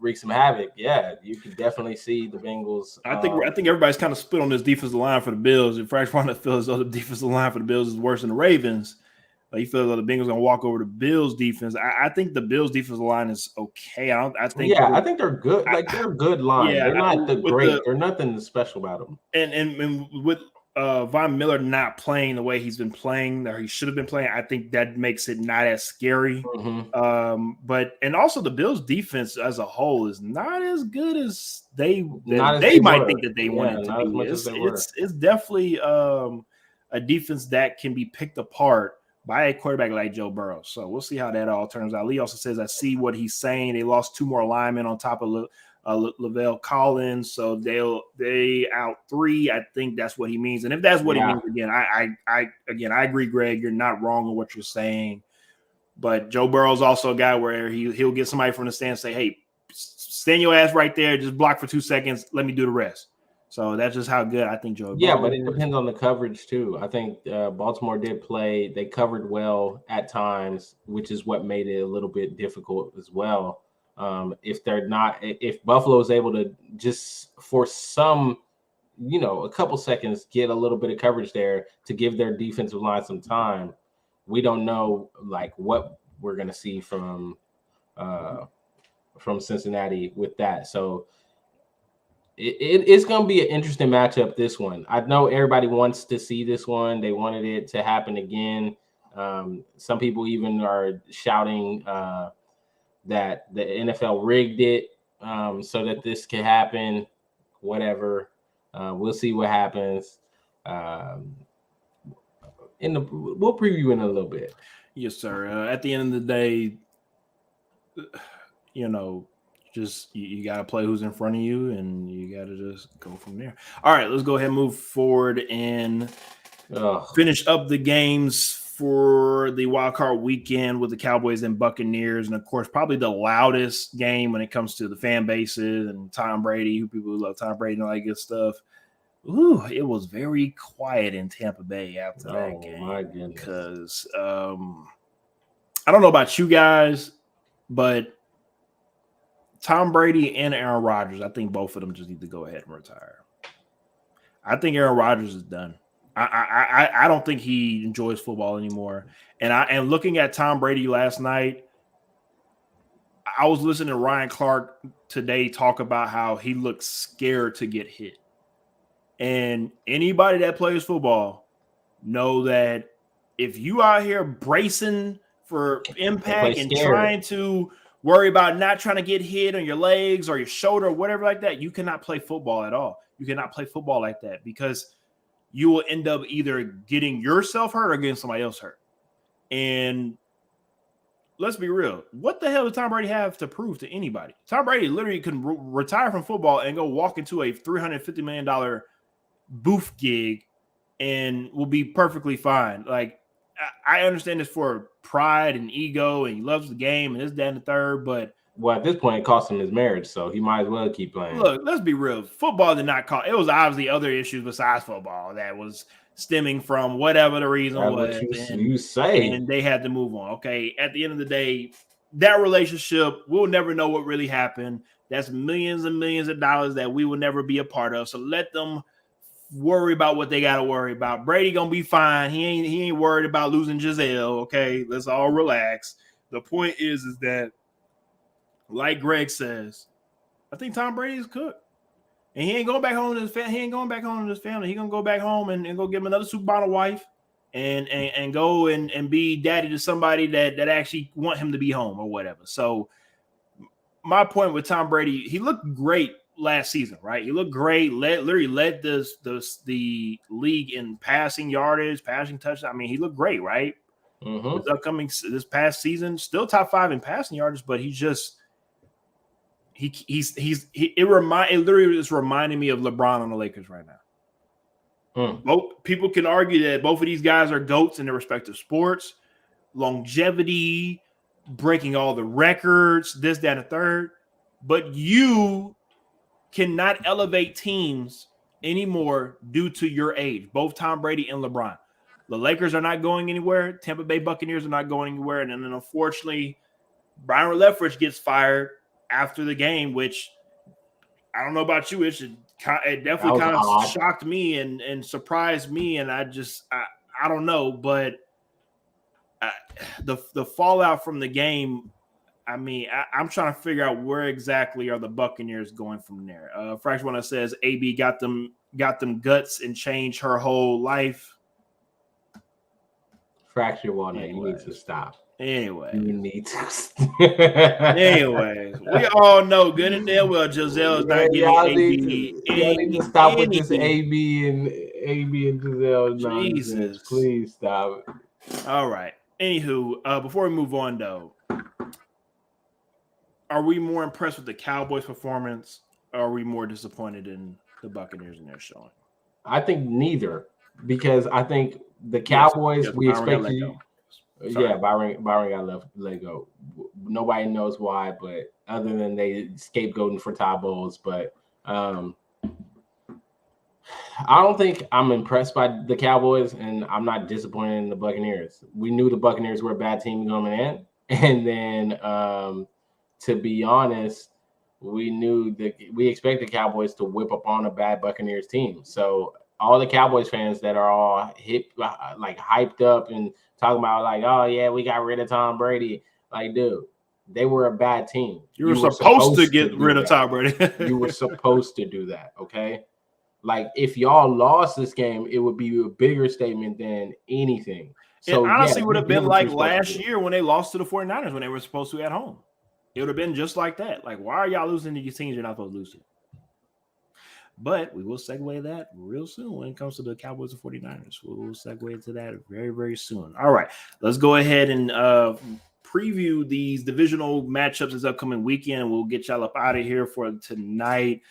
wreak some havoc, yeah, you can definitely see the Bengals. I think everybody's kind of split on this defensive line for the Bills. If Frax Farner feels as though the defensive line for the Bills is worse than the Ravens, he feels like the Bengals going to walk over the Bills defense. I think the Bills defensive line is okay. I think they're good. Like, they're a good line. Yeah, they're not great. There's nothing special about them. And with Von Miller not playing the way he's been playing, or he should have been playing, I think that makes it not as scary. Mm-hmm. But also the Bills defense as a whole is not as good as they might think that they want it to be. It's definitely a defense that can be picked apart by a quarterback like Joe Burrow. So we'll see how that all turns out. Lee also says, I see what he's saying. They lost 2 more linemen on top of Lavelle Collins, so they out 3. I think that's what he means. And if that's what he means, again, I agree, Greg. You're not wrong in what you're saying. But Joe Burrow's also a guy where he'll get somebody from the stand and say, hey, stand your ass right there, just block for 2 seconds, let me do the rest. So that's just how good I think Joe Burrow is. But it depends on the coverage too. I think Baltimore did play. They covered well at times, which is what made it a little bit difficult as well. If Buffalo is able to just for some, a couple seconds, get a little bit of coverage there to give their defensive line some time, we don't know like what we're going to see from Cincinnati with that. So it's going to be an interesting matchup, this one. I know everybody wants to see this one. They wanted it to happen again. Some people even are shouting that the NFL rigged it so that this can happen, whatever. We'll see what happens. We'll preview in a little bit. Yes, sir. At the end of the day, just you got to play who's in front of you, and you got to just go from there. All right, let's go ahead and move forward and finish up the games for the wild card weekend with the Cowboys and Buccaneers. And of course, probably the loudest game when it comes to the fan bases and Tom Brady, people who love Tom Brady and all that good stuff. Ooh, it was very quiet in Tampa Bay after that game. My goodness. Because I don't know about you guys, but Tom Brady and Aaron Rodgers, I think both of them just need to go ahead and retire. I think Aaron Rodgers is done. I don't think he enjoys football anymore. And looking at Tom Brady last night, I was listening to Ryan Clark today talk about how he looks scared to get hit. And anybody that plays football know that if you out here bracing for impact and trying to worry about not trying to get hit on your legs or your shoulder or whatever like that, you cannot play football at all. You cannot play football like that because you will end up either getting yourself hurt or getting somebody else hurt. And let's be real. What the hell does Tom Brady have to prove to anybody? Tom Brady literally can retire from football and go walk into a $350 million booth gig and will be perfectly fine. Like, I understand this for pride and ego, and he loves the game and this, that, and the third, but at this point, it cost him his marriage, so he might as well keep playing. Look, let's be real. Football did not cost. It was obviously other issues besides football that was stemming from whatever the reason was. You say. And they had to move on. Okay, at the end of the day, that relationship, we'll never know what really happened. That's millions and millions of dollars that we will never be a part of. So let them worry about what they got to worry about. Brady gonna be fine. He ain't worried about losing Giselle. Okay, let's all relax. The point is that, like Greg says, I think Tom Brady is cooked, and he ain't going back home to his family. He ain't going back home to his family. He gonna go back home and go get him another Super Bowl wife, and go and be daddy to somebody that actually want him to be home or whatever. So my point with Tom Brady, he looked great last season, right? He looked great. Literally led the league in passing yardage, passing touchdowns. I mean, he looked great, right? Mm-hmm. This past season, still top 5 in passing yardage, but he's just. It literally is reminding me of LeBron on the Lakers right now. Both people can argue that both of these guys are GOATs in their respective sports, longevity, breaking all the records, this, that, and the third. But you cannot elevate teams anymore due to your age. Both Tom Brady and LeBron. The Lakers are not going anywhere. Tampa Bay Buccaneers are not going anywhere. And then unfortunately, Byron Leftwich gets fired after the game, which I don't know about you. It definitely kind of shocked me and surprised me. And I don't know. But the fallout from the game, I mean, I'm trying to figure out where exactly are the Buccaneers going from there. Fraction One says AB got them guts and changed her whole life. Fracture Walnut, you need to stop. Anyway, you need to. Anyways, we all know good and damn well Giselle is not giving AB. Y'all need to stop with this AB and Giselle nonsense. Jesus, please stop. All right. Anywho, before we move on though, are we more impressed with the Cowboys' performance, or are we more disappointed in the Buccaneers in their showing? I think neither, because I think the Cowboys, yes, we expect you. Yeah, Byron got let go. Nobody knows why, but other than they scapegoating for Todd Bowles. But I don't think I'm impressed by the Cowboys, and I'm not disappointed in the Buccaneers. We knew the Buccaneers were a bad team coming in, and then to be honest, we knew that we expect the Cowboys to whip up on a bad Buccaneers team. So all the Cowboys fans that are all hyped up and talking about like, oh yeah, we got rid of Tom Brady. Like, dude, they were a bad team. You were supposed to get rid of Tom Brady. You were supposed to do that, okay? Like, if y'all lost this game, it would be a bigger statement than anything. So it honestly would have been like last year when they lost to the 49ers when they were supposed to be at home. It would have been just like that. Like, why are y'all losing to these teams you're not supposed to lose to? But we will segue that real soon when it comes to the Cowboys and 49ers. We'll segue into that very, very soon. All right, let's go ahead and preview these divisional matchups this upcoming weekend. We'll get y'all up out of here for tonight.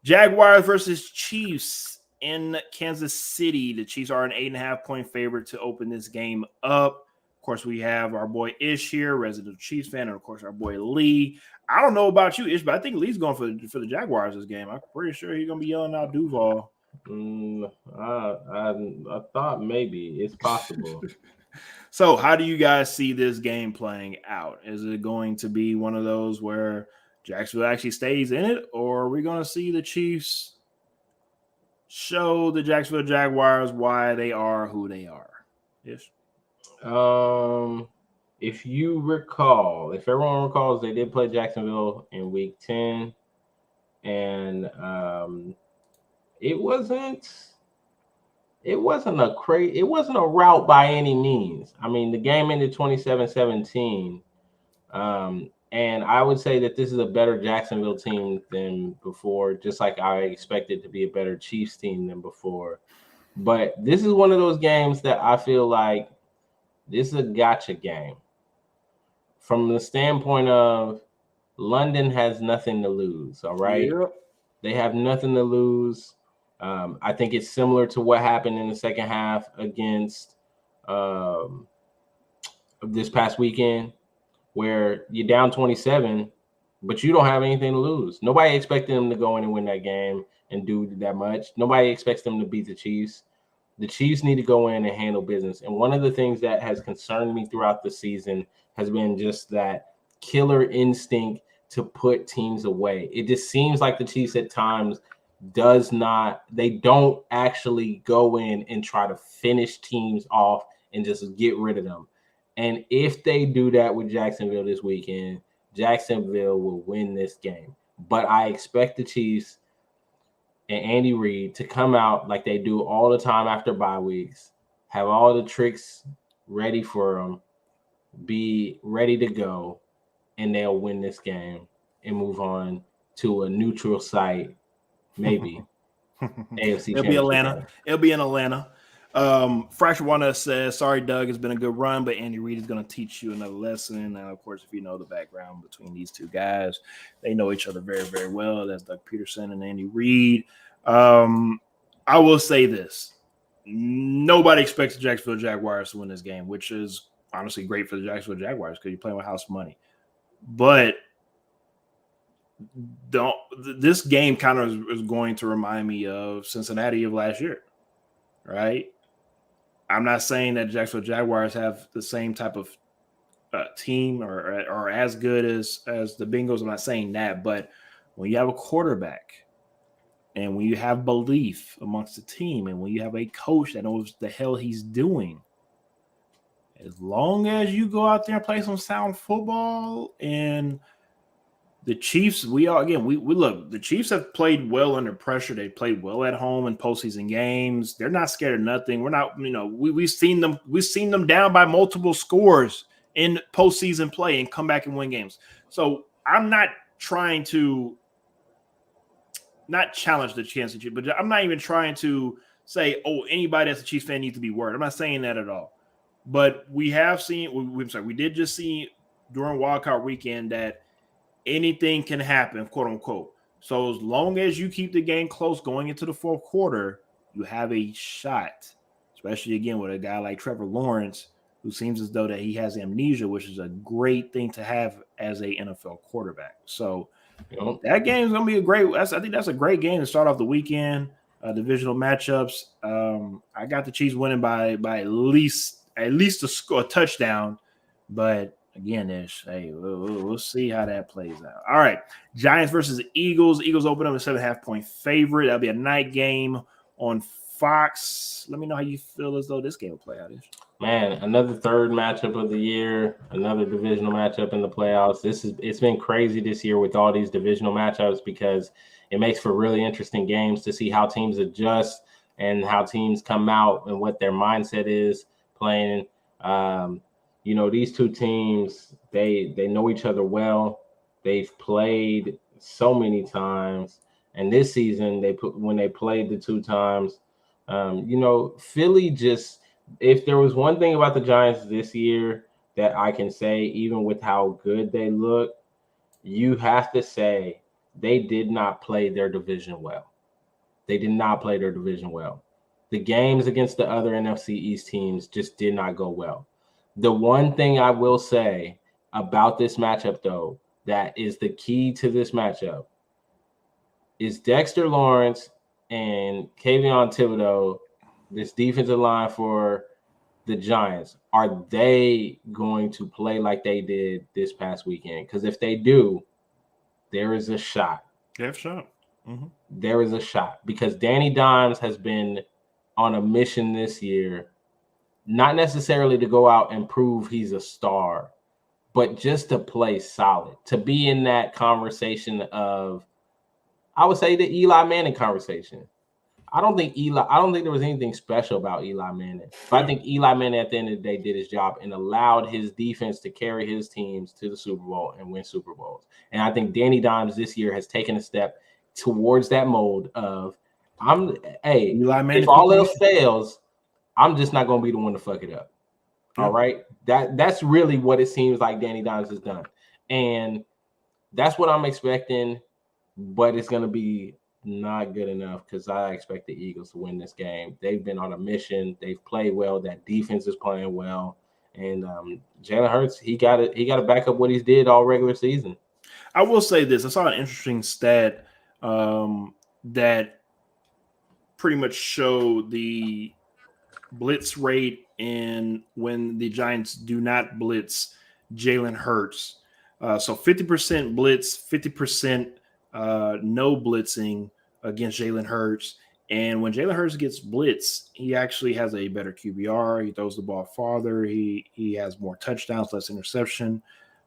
Jaguars versus Chiefs in Kansas City. The Chiefs are an 8.5-point favorite to open this game up. Of course, we have our boy Ish here, resident Chiefs fan, and of course our boy Lee. I don't know about you, Ish, but I think Lee's going for the Jaguars this game. I'm pretty sure he's going to be yelling out Duval. I thought maybe it's possible. So, how do you guys see this game playing out? Is it going to be one of those where Jacksonville actually stays in it, or are we going to see the Chiefs show the Jacksonville Jaguars why they are who they are? Ish. If you recall, if everyone recalls, they did play Jacksonville in week 10, and it wasn't a rout by any means. I mean, the game ended 27-17. And I would say that this is a better Jacksonville team than before, just like I expected to be a better Chiefs team than before. But this is one of those games that I feel like this is a gotcha game. From the standpoint of London has nothing to lose, all right? Yep. They have nothing to lose. I think it's similar to what happened in the second half against this past weekend, where you're down 27, but you don't have anything to lose. Nobody expected them to go in and win that game and do that much. Nobody expects them to beat the Chiefs. The Chiefs need to go in and handle business. And one of the things that has concerned me throughout the season has been just that killer instinct to put teams away. It just seems like the Chiefs at times they don't actually go in and try to finish teams off and just get rid of them. And if they do that with Jacksonville this weekend, Jacksonville will win this game. But I expect the Chiefs and Andy Reid to come out like they do all the time after bye weeks, have all the tricks ready for them, be ready to go, and they'll win this game and move on to a neutral site, maybe. AFC It'll be Atlanta. Game. It'll be in Atlanta. Fracture One says, sorry, Doug, it's been a good run, but Andy Reid is going to teach you another lesson. And of course, if you know the background between these two guys, they know each other very, very well. That's Doug Peterson and Andy Reid. I will say this. Nobody expects the Jacksonville Jaguars to win this game, which is honestly great for the Jacksonville Jaguars because you're playing with house money. But this game kind of is going to remind me of Cincinnati of last year, right? I'm not saying that Jacksonville Jaguars have the same type of team or as good as the Bengals. I'm not saying that, but when you have a quarterback and when you have belief amongst the team and when you have a coach that knows the hell he's doing, as long as you go out there and play some sound football, and the Chiefs, we look, the Chiefs have played well under pressure. They played well at home in postseason games. They're not scared of nothing. We're not, we've seen them down by multiple scores in postseason play and come back and win games. So I'm not trying to not challenge the championship, but I'm not even trying to say, oh, anybody that's a Chiefs fan needs to be worried. I'm not saying that at all. But we did just see during wildcard weekend that anything can happen, quote unquote. So as long as you keep the game close going into the fourth quarter, you have a shot, especially again with a guy like Trevor Lawrence, who seems as though that he has amnesia, which is a great thing to have as a NFL quarterback. So that game is going to be I think that's a great game to start off the weekend. Divisional matchups. I got the Chiefs winning by at least a touchdown, but again, we'll see how that plays out. All right, Giants versus Eagles. Eagles open up a 7.5-point favorite. That'll be a night game on Fox. Let me know how you feel as though this game will play out. Man, another third matchup of the year, another divisional matchup in the playoffs. It's been crazy this year with all these divisional matchups because it makes for really interesting games to see how teams adjust and how teams come out and what their mindset is playing. These two teams, they know each other well. They've played so many times. And this season, when they played the two times, Philly just, if there was one thing about the Giants this year that I can say, even with how good they look, you have to say they did not play their division well. They did not play their division well. The games against the other NFC East teams just did not go well. The one thing I will say about this matchup, though, that is the key to this matchup is Dexter Lawrence and Kayvon Thibodeaux, this defensive line for the Giants. Are they going to play like they did this past weekend? Because if they do, there is a shot. They have a shot. Mm-hmm. There is a shot because Danny Dimes has been on a mission this year, not necessarily to go out and prove he's a star, but just to play solid, to be in that conversation of, I would say, the Eli Manning conversation. I don't think there was anything special about Eli Manning. But I think Eli Manning at the end of the day did his job and allowed his defense to carry his teams to the Super Bowl and win Super Bowls. And I think Danny Dimes this year has taken a step towards that mold of, Eli Manning, if all else fails, I'm just not going to be the one to fuck it up. Yeah. All right? That's really what it seems like Danny Dimes has done. And that's what I'm expecting, but it's going to be not good enough because I expect the Eagles to win this game. They've been on a mission. They've played well. That defense is playing well. And Jalen Hurts, he got to back up what he's did all regular season. I will say this. I saw an interesting stat that pretty much showed the blitz rate and when the Giants do not blitz Jalen Hurts. So 50% blitz, 50% no blitzing against Jalen Hurts. And when Jalen Hurts gets blitzed, he actually has a better QBR. He throws the ball farther. He has more touchdowns, less interception.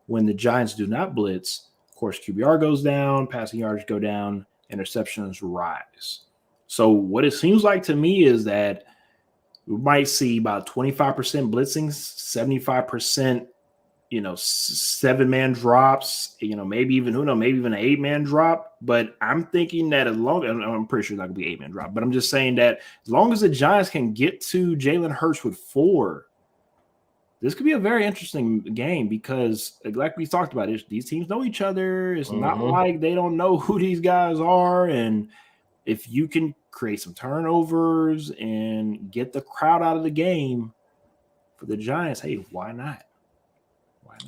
When the Giants do not blitz, of course, QBR goes down, passing yards go down, interceptions rise. So what it seems like to me is that we might see about 25% blitzing, 75%, 7-man drops, maybe even an 8-man drop. But I'm thinking that I'm pretty sure it's not gonna be 8-man drop, but I'm just saying that as long as the Giants can get to Jalen Hurts with 4, this could be a very interesting game because, like we talked about, these teams know each other. It's not like they don't know who these guys are, and if you can create some turnovers and get the crowd out of the game for the Giants, hey, why not?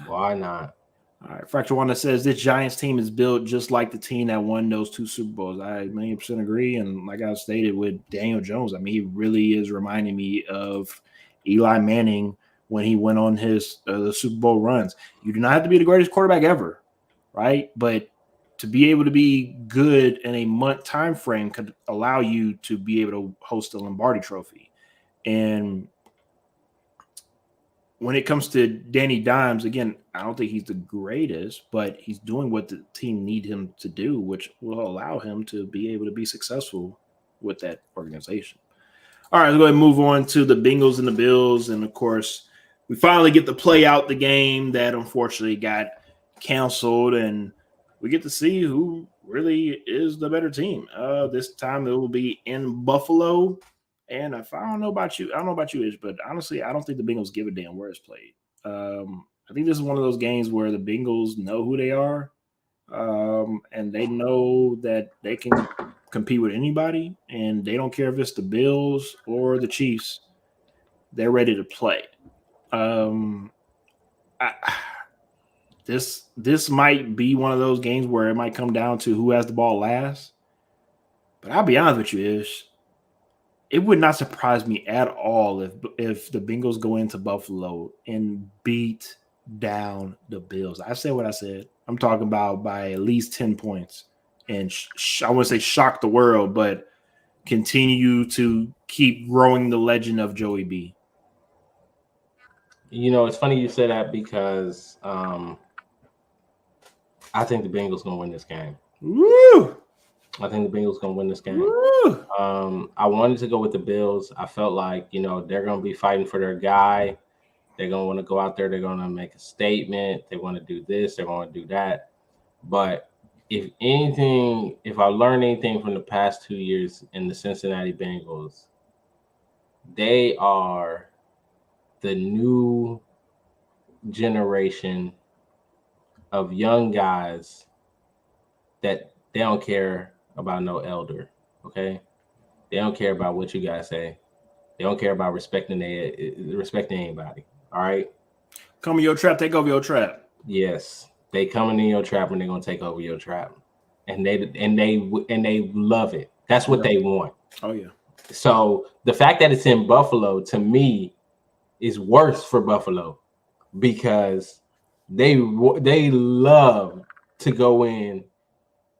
Why not? All right, Fracture One that says this Giants team is built just like the team that won those 2 Super Bowls. I 100% agree. And like I stated with Daniel Jones, I mean, he really is reminding me of Eli Manning when he went on his the Super Bowl runs. You do not have to be the greatest quarterback ever, right? But to be able to be good in a month time frame could allow you to be able to host a Lombardi Trophy. And when it comes to Danny Dimes, again, I don't think he's the greatest, but he's doing what the team need him to do, which will allow him to be able to be successful with that organization. All right, let's go ahead and move on to the Bengals and the Bills. And, of course, we finally get to play out the game that unfortunately got canceled, and we get to see who really is the better team. This time it will be in Buffalo. And if I don't know about you, Ish, but honestly, I don't think the Bengals give a damn where it's played. I think this is one of those games where the Bengals know who they are, and they know that they can compete with anybody, and they don't care if it's the Bills or the Chiefs. They're ready to play. This might be one of those games where it might come down to who has the ball last. But I'll be honest with you, Ish. It would not surprise me at all if the Bengals go into Buffalo and beat down the Bills. I said what I said. I'm talking about by at least 10 points. And I wouldn't say shock the world, but continue to keep growing the legend of Joey B. You know, it's funny you say that because I think the Bengals going to win this game. Woo! I think the Bengals going to win this game. Woo! I wanted to go with the Bills. I felt like, you know, they're going to be fighting for their guy. They're going to want to go out there. They're going to make a statement. They want to do this. They're going to do that. But if I learned anything from the past 2 years in the Cincinnati Bengals, they are the new generation of young guys that they don't care about no elder, okay? They don't care about what you guys say. They don't care about respecting anybody, all right? Come in your trap, take over your trap. Yes, they coming in your trap and they're gonna take over your trap, and they love it. That's what they want. Oh yeah. So the fact that it's in Buffalo to me is worse for Buffalo because they love to go in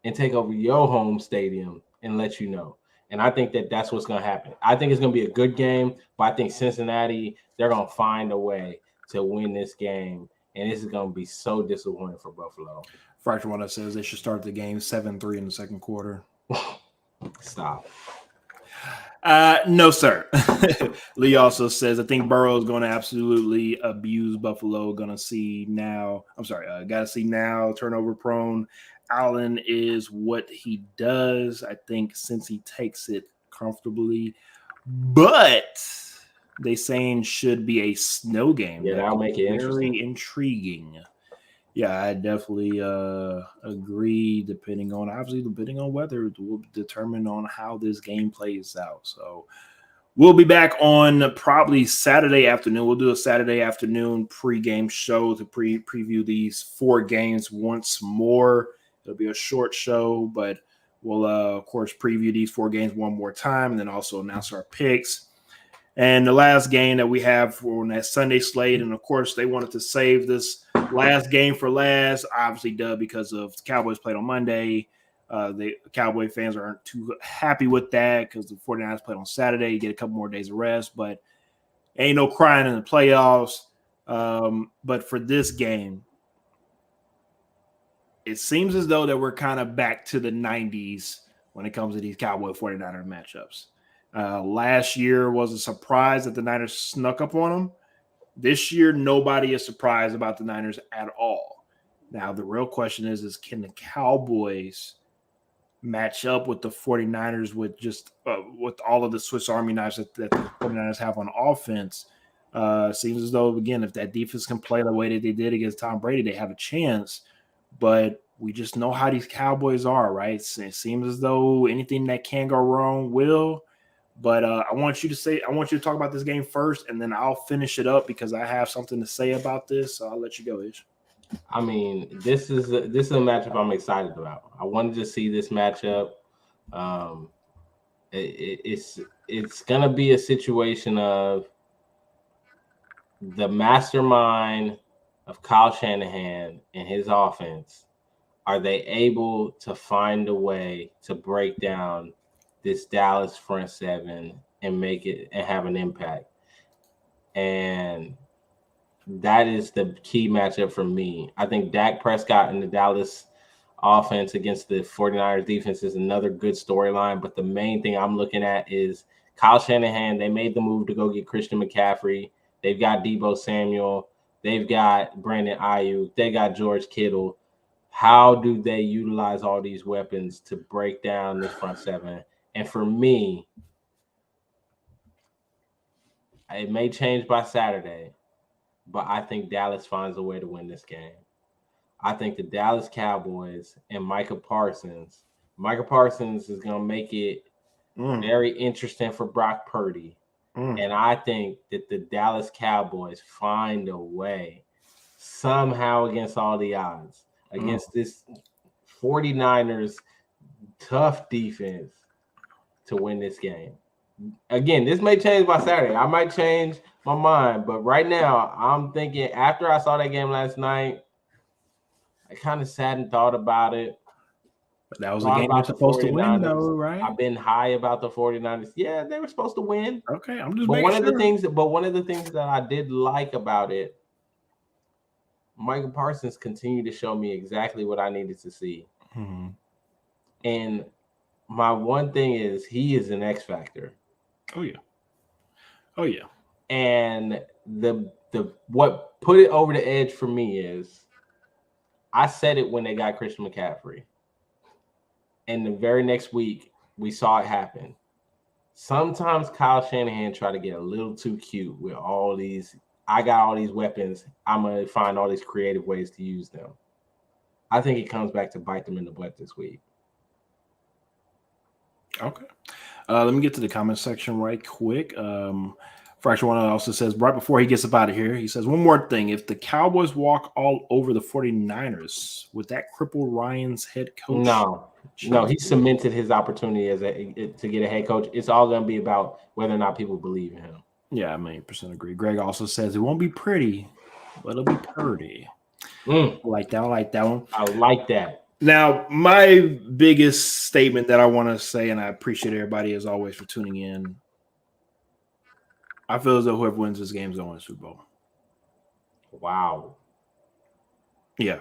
and take over your home stadium and let you know. And I think that that's what's going to happen. I think it's going to be a good game, but I think Cincinnati, they're going to find a way to win this game. And this is going to be so disappointing for Buffalo. Fracture One that says they should start the game 7-3 in the second quarter. Stop. No, sir. Lee also says, I think Burrow is going to absolutely abuse Buffalo. Got to see now, turnover prone. Allen is what he does. I think since he takes it comfortably, but they saying should be a snow game. Yeah, that'll make it very intriguing. Yeah, I definitely agree. Depending on weather, it will determine on how this game plays out. So we'll be back on probably Saturday afternoon. We'll do a Saturday afternoon pregame show to preview these 4 games once more. It'll be a short show, but we'll, of course, preview these 4 games one more time and then also announce our picks. And the last game that we have for that Sunday slate, and, of course, they wanted to save this last game for last, obviously, because of the Cowboys played on Monday. The Cowboy fans aren't too happy with that because the 49ers played on Saturday. You get a couple more days of rest, but ain't no crying in the playoffs. But for this game, it seems as though that we're kind of back to the 90s when it comes to these Cowboy 49er matchups. Last year was a surprise that the Niners snuck up on them. This year, nobody is surprised about the Niners at all. Now, the real question is can the Cowboys match up with the 49ers with just with all of the Swiss Army knives that the 49ers have on offense? Seems as though, again, if that defense can play the way that they did against Tom Brady, they have a chance. But we just know how these Cowboys are, right? It seems as though anything that can go wrong will. But I want you to talk about this game first, and then I'll finish it up because I have something to say about this. So I'll let you go, Ish. I mean, this is a matchup I'm excited about. I wanted to see this matchup. It's gonna be a situation of the mastermind of Kyle Shanahan and his offense. Are they able to find a way to break down this Dallas front seven and make it and have an impact? And that is the key matchup for me. I think Dak Prescott and the Dallas offense against the 49ers defense is another good storyline. But the main thing I'm looking at is Kyle Shanahan. They made the move to go get Christian McCaffrey. They've got Deebo Samuel. They've got Brandon Ayuk. They got George Kittle. How do they utilize all these weapons to break down this front seven? And for me, it may change by Saturday, but I think Dallas finds a way to win this game. I think the Dallas Cowboys and Micah Parsons is going to make it very interesting for Brock Purdy. And I think that the Dallas Cowboys find a way somehow against all the odds, against this 49ers tough defense to win this game. Again, this may change by Saturday. I might change my mind, but right now I'm thinking after I saw that game last night, I kind of sat and thought about it. But that was a game they're supposed to win, though, right? I've been high about the 49ers. Yeah, they were supposed to win. Okay, I'm just but making one sure. One of the things that I did like about it, Michael Parsons continued to show me exactly what I needed to see. Mm-hmm. And my one thing is he is an X factor. Oh yeah. And the what put it over the edge for me is I said it when they got Christian McCaffrey. And the very next week, we saw it happen. Sometimes Kyle Shanahan try to get a little too cute with all these. I got all these weapons. I'm going to find all these creative ways to use them. I think it comes back to bite them in the butt this week. Okay. Let me get to the comment section right quick. Fracture One also says, right before he gets up out of here, he says, one more thing. If the Cowboys walk all over the 49ers, would that cripple Ryan's head coach? No, he cemented his opportunity to get a head coach. It's all going to be about whether or not people believe in him. Yeah, I 100% agree. Greg also says it won't be pretty, but it'll be purdy. I like that one. I like that. Now, my biggest statement that I want to say, and I appreciate everybody as always for tuning in, I feel as though whoever wins this game is going to win the Super Bowl. Wow. Yeah.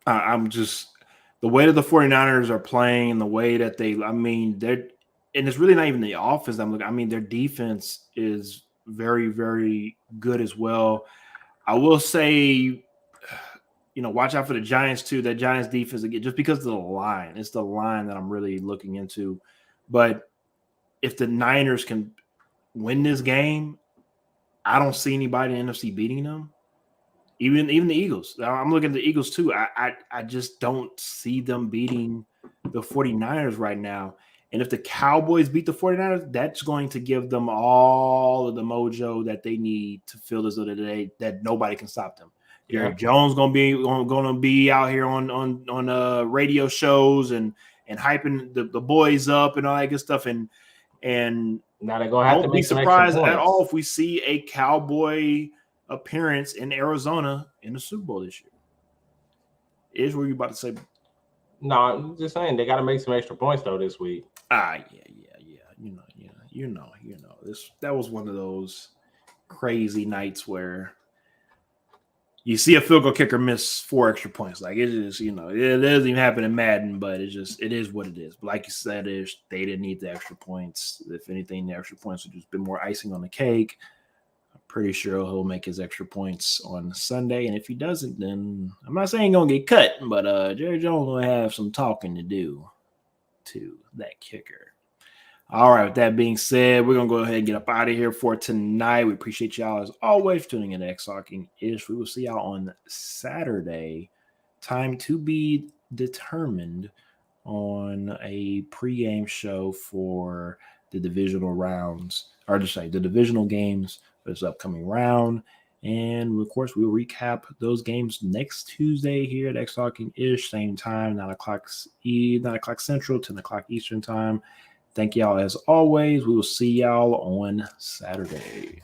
I'm just – the way that the 49ers are playing, the way that they're – and it's really not even the offense I'm looking – their defense is very, very good as well. I will say – watch out for the Giants too. That Giants defense again, just because of the line. It's the line that I'm really looking into. But if the Niners can win this game, I don't see anybody in the NFC beating them. Even the Eagles. I'm looking at the Eagles too. I just don't see them beating the 49ers right now. And if the Cowboys beat the 49ers, that's going to give them all of the mojo that they need to feel as though that nobody can stop them. Jerry Jones gonna be out here on radio shows and hyping the boys up and all that good stuff. And now they're gonna have to be surprised at all if we see a Cowboy appearance in Arizona in the Super Bowl this year. What were you about to say? No, I'm just saying they got to make some extra points though this week. Yeah. That was one of those crazy nights where you see a field goal kicker miss 4 extra points. Like it is, it doesn't even happen in Madden, but it is what it is. But like you said, they didn't need the extra points. If anything, the extra points would just been more icing on the cake. I'm pretty sure he'll make his extra points on Sunday. And if he doesn't, then I'm not saying he's gonna get cut, but Jerry Jones will have some talking to do to that kicker. All right, with that being said, we're going to go ahead and get up out of here for tonight. We appreciate y'all as always for tuning in to X Talking Ish. We will see y'all on Saturday. Time to be determined on a pregame show for the divisional rounds, or just say the divisional games for this upcoming round. And of course, we'll recap those games next Tuesday here at X Talking Ish, same time, 9 o'clock Central, 10 o'clock Eastern time. Thank y'all as always. We will see y'all on Saturday.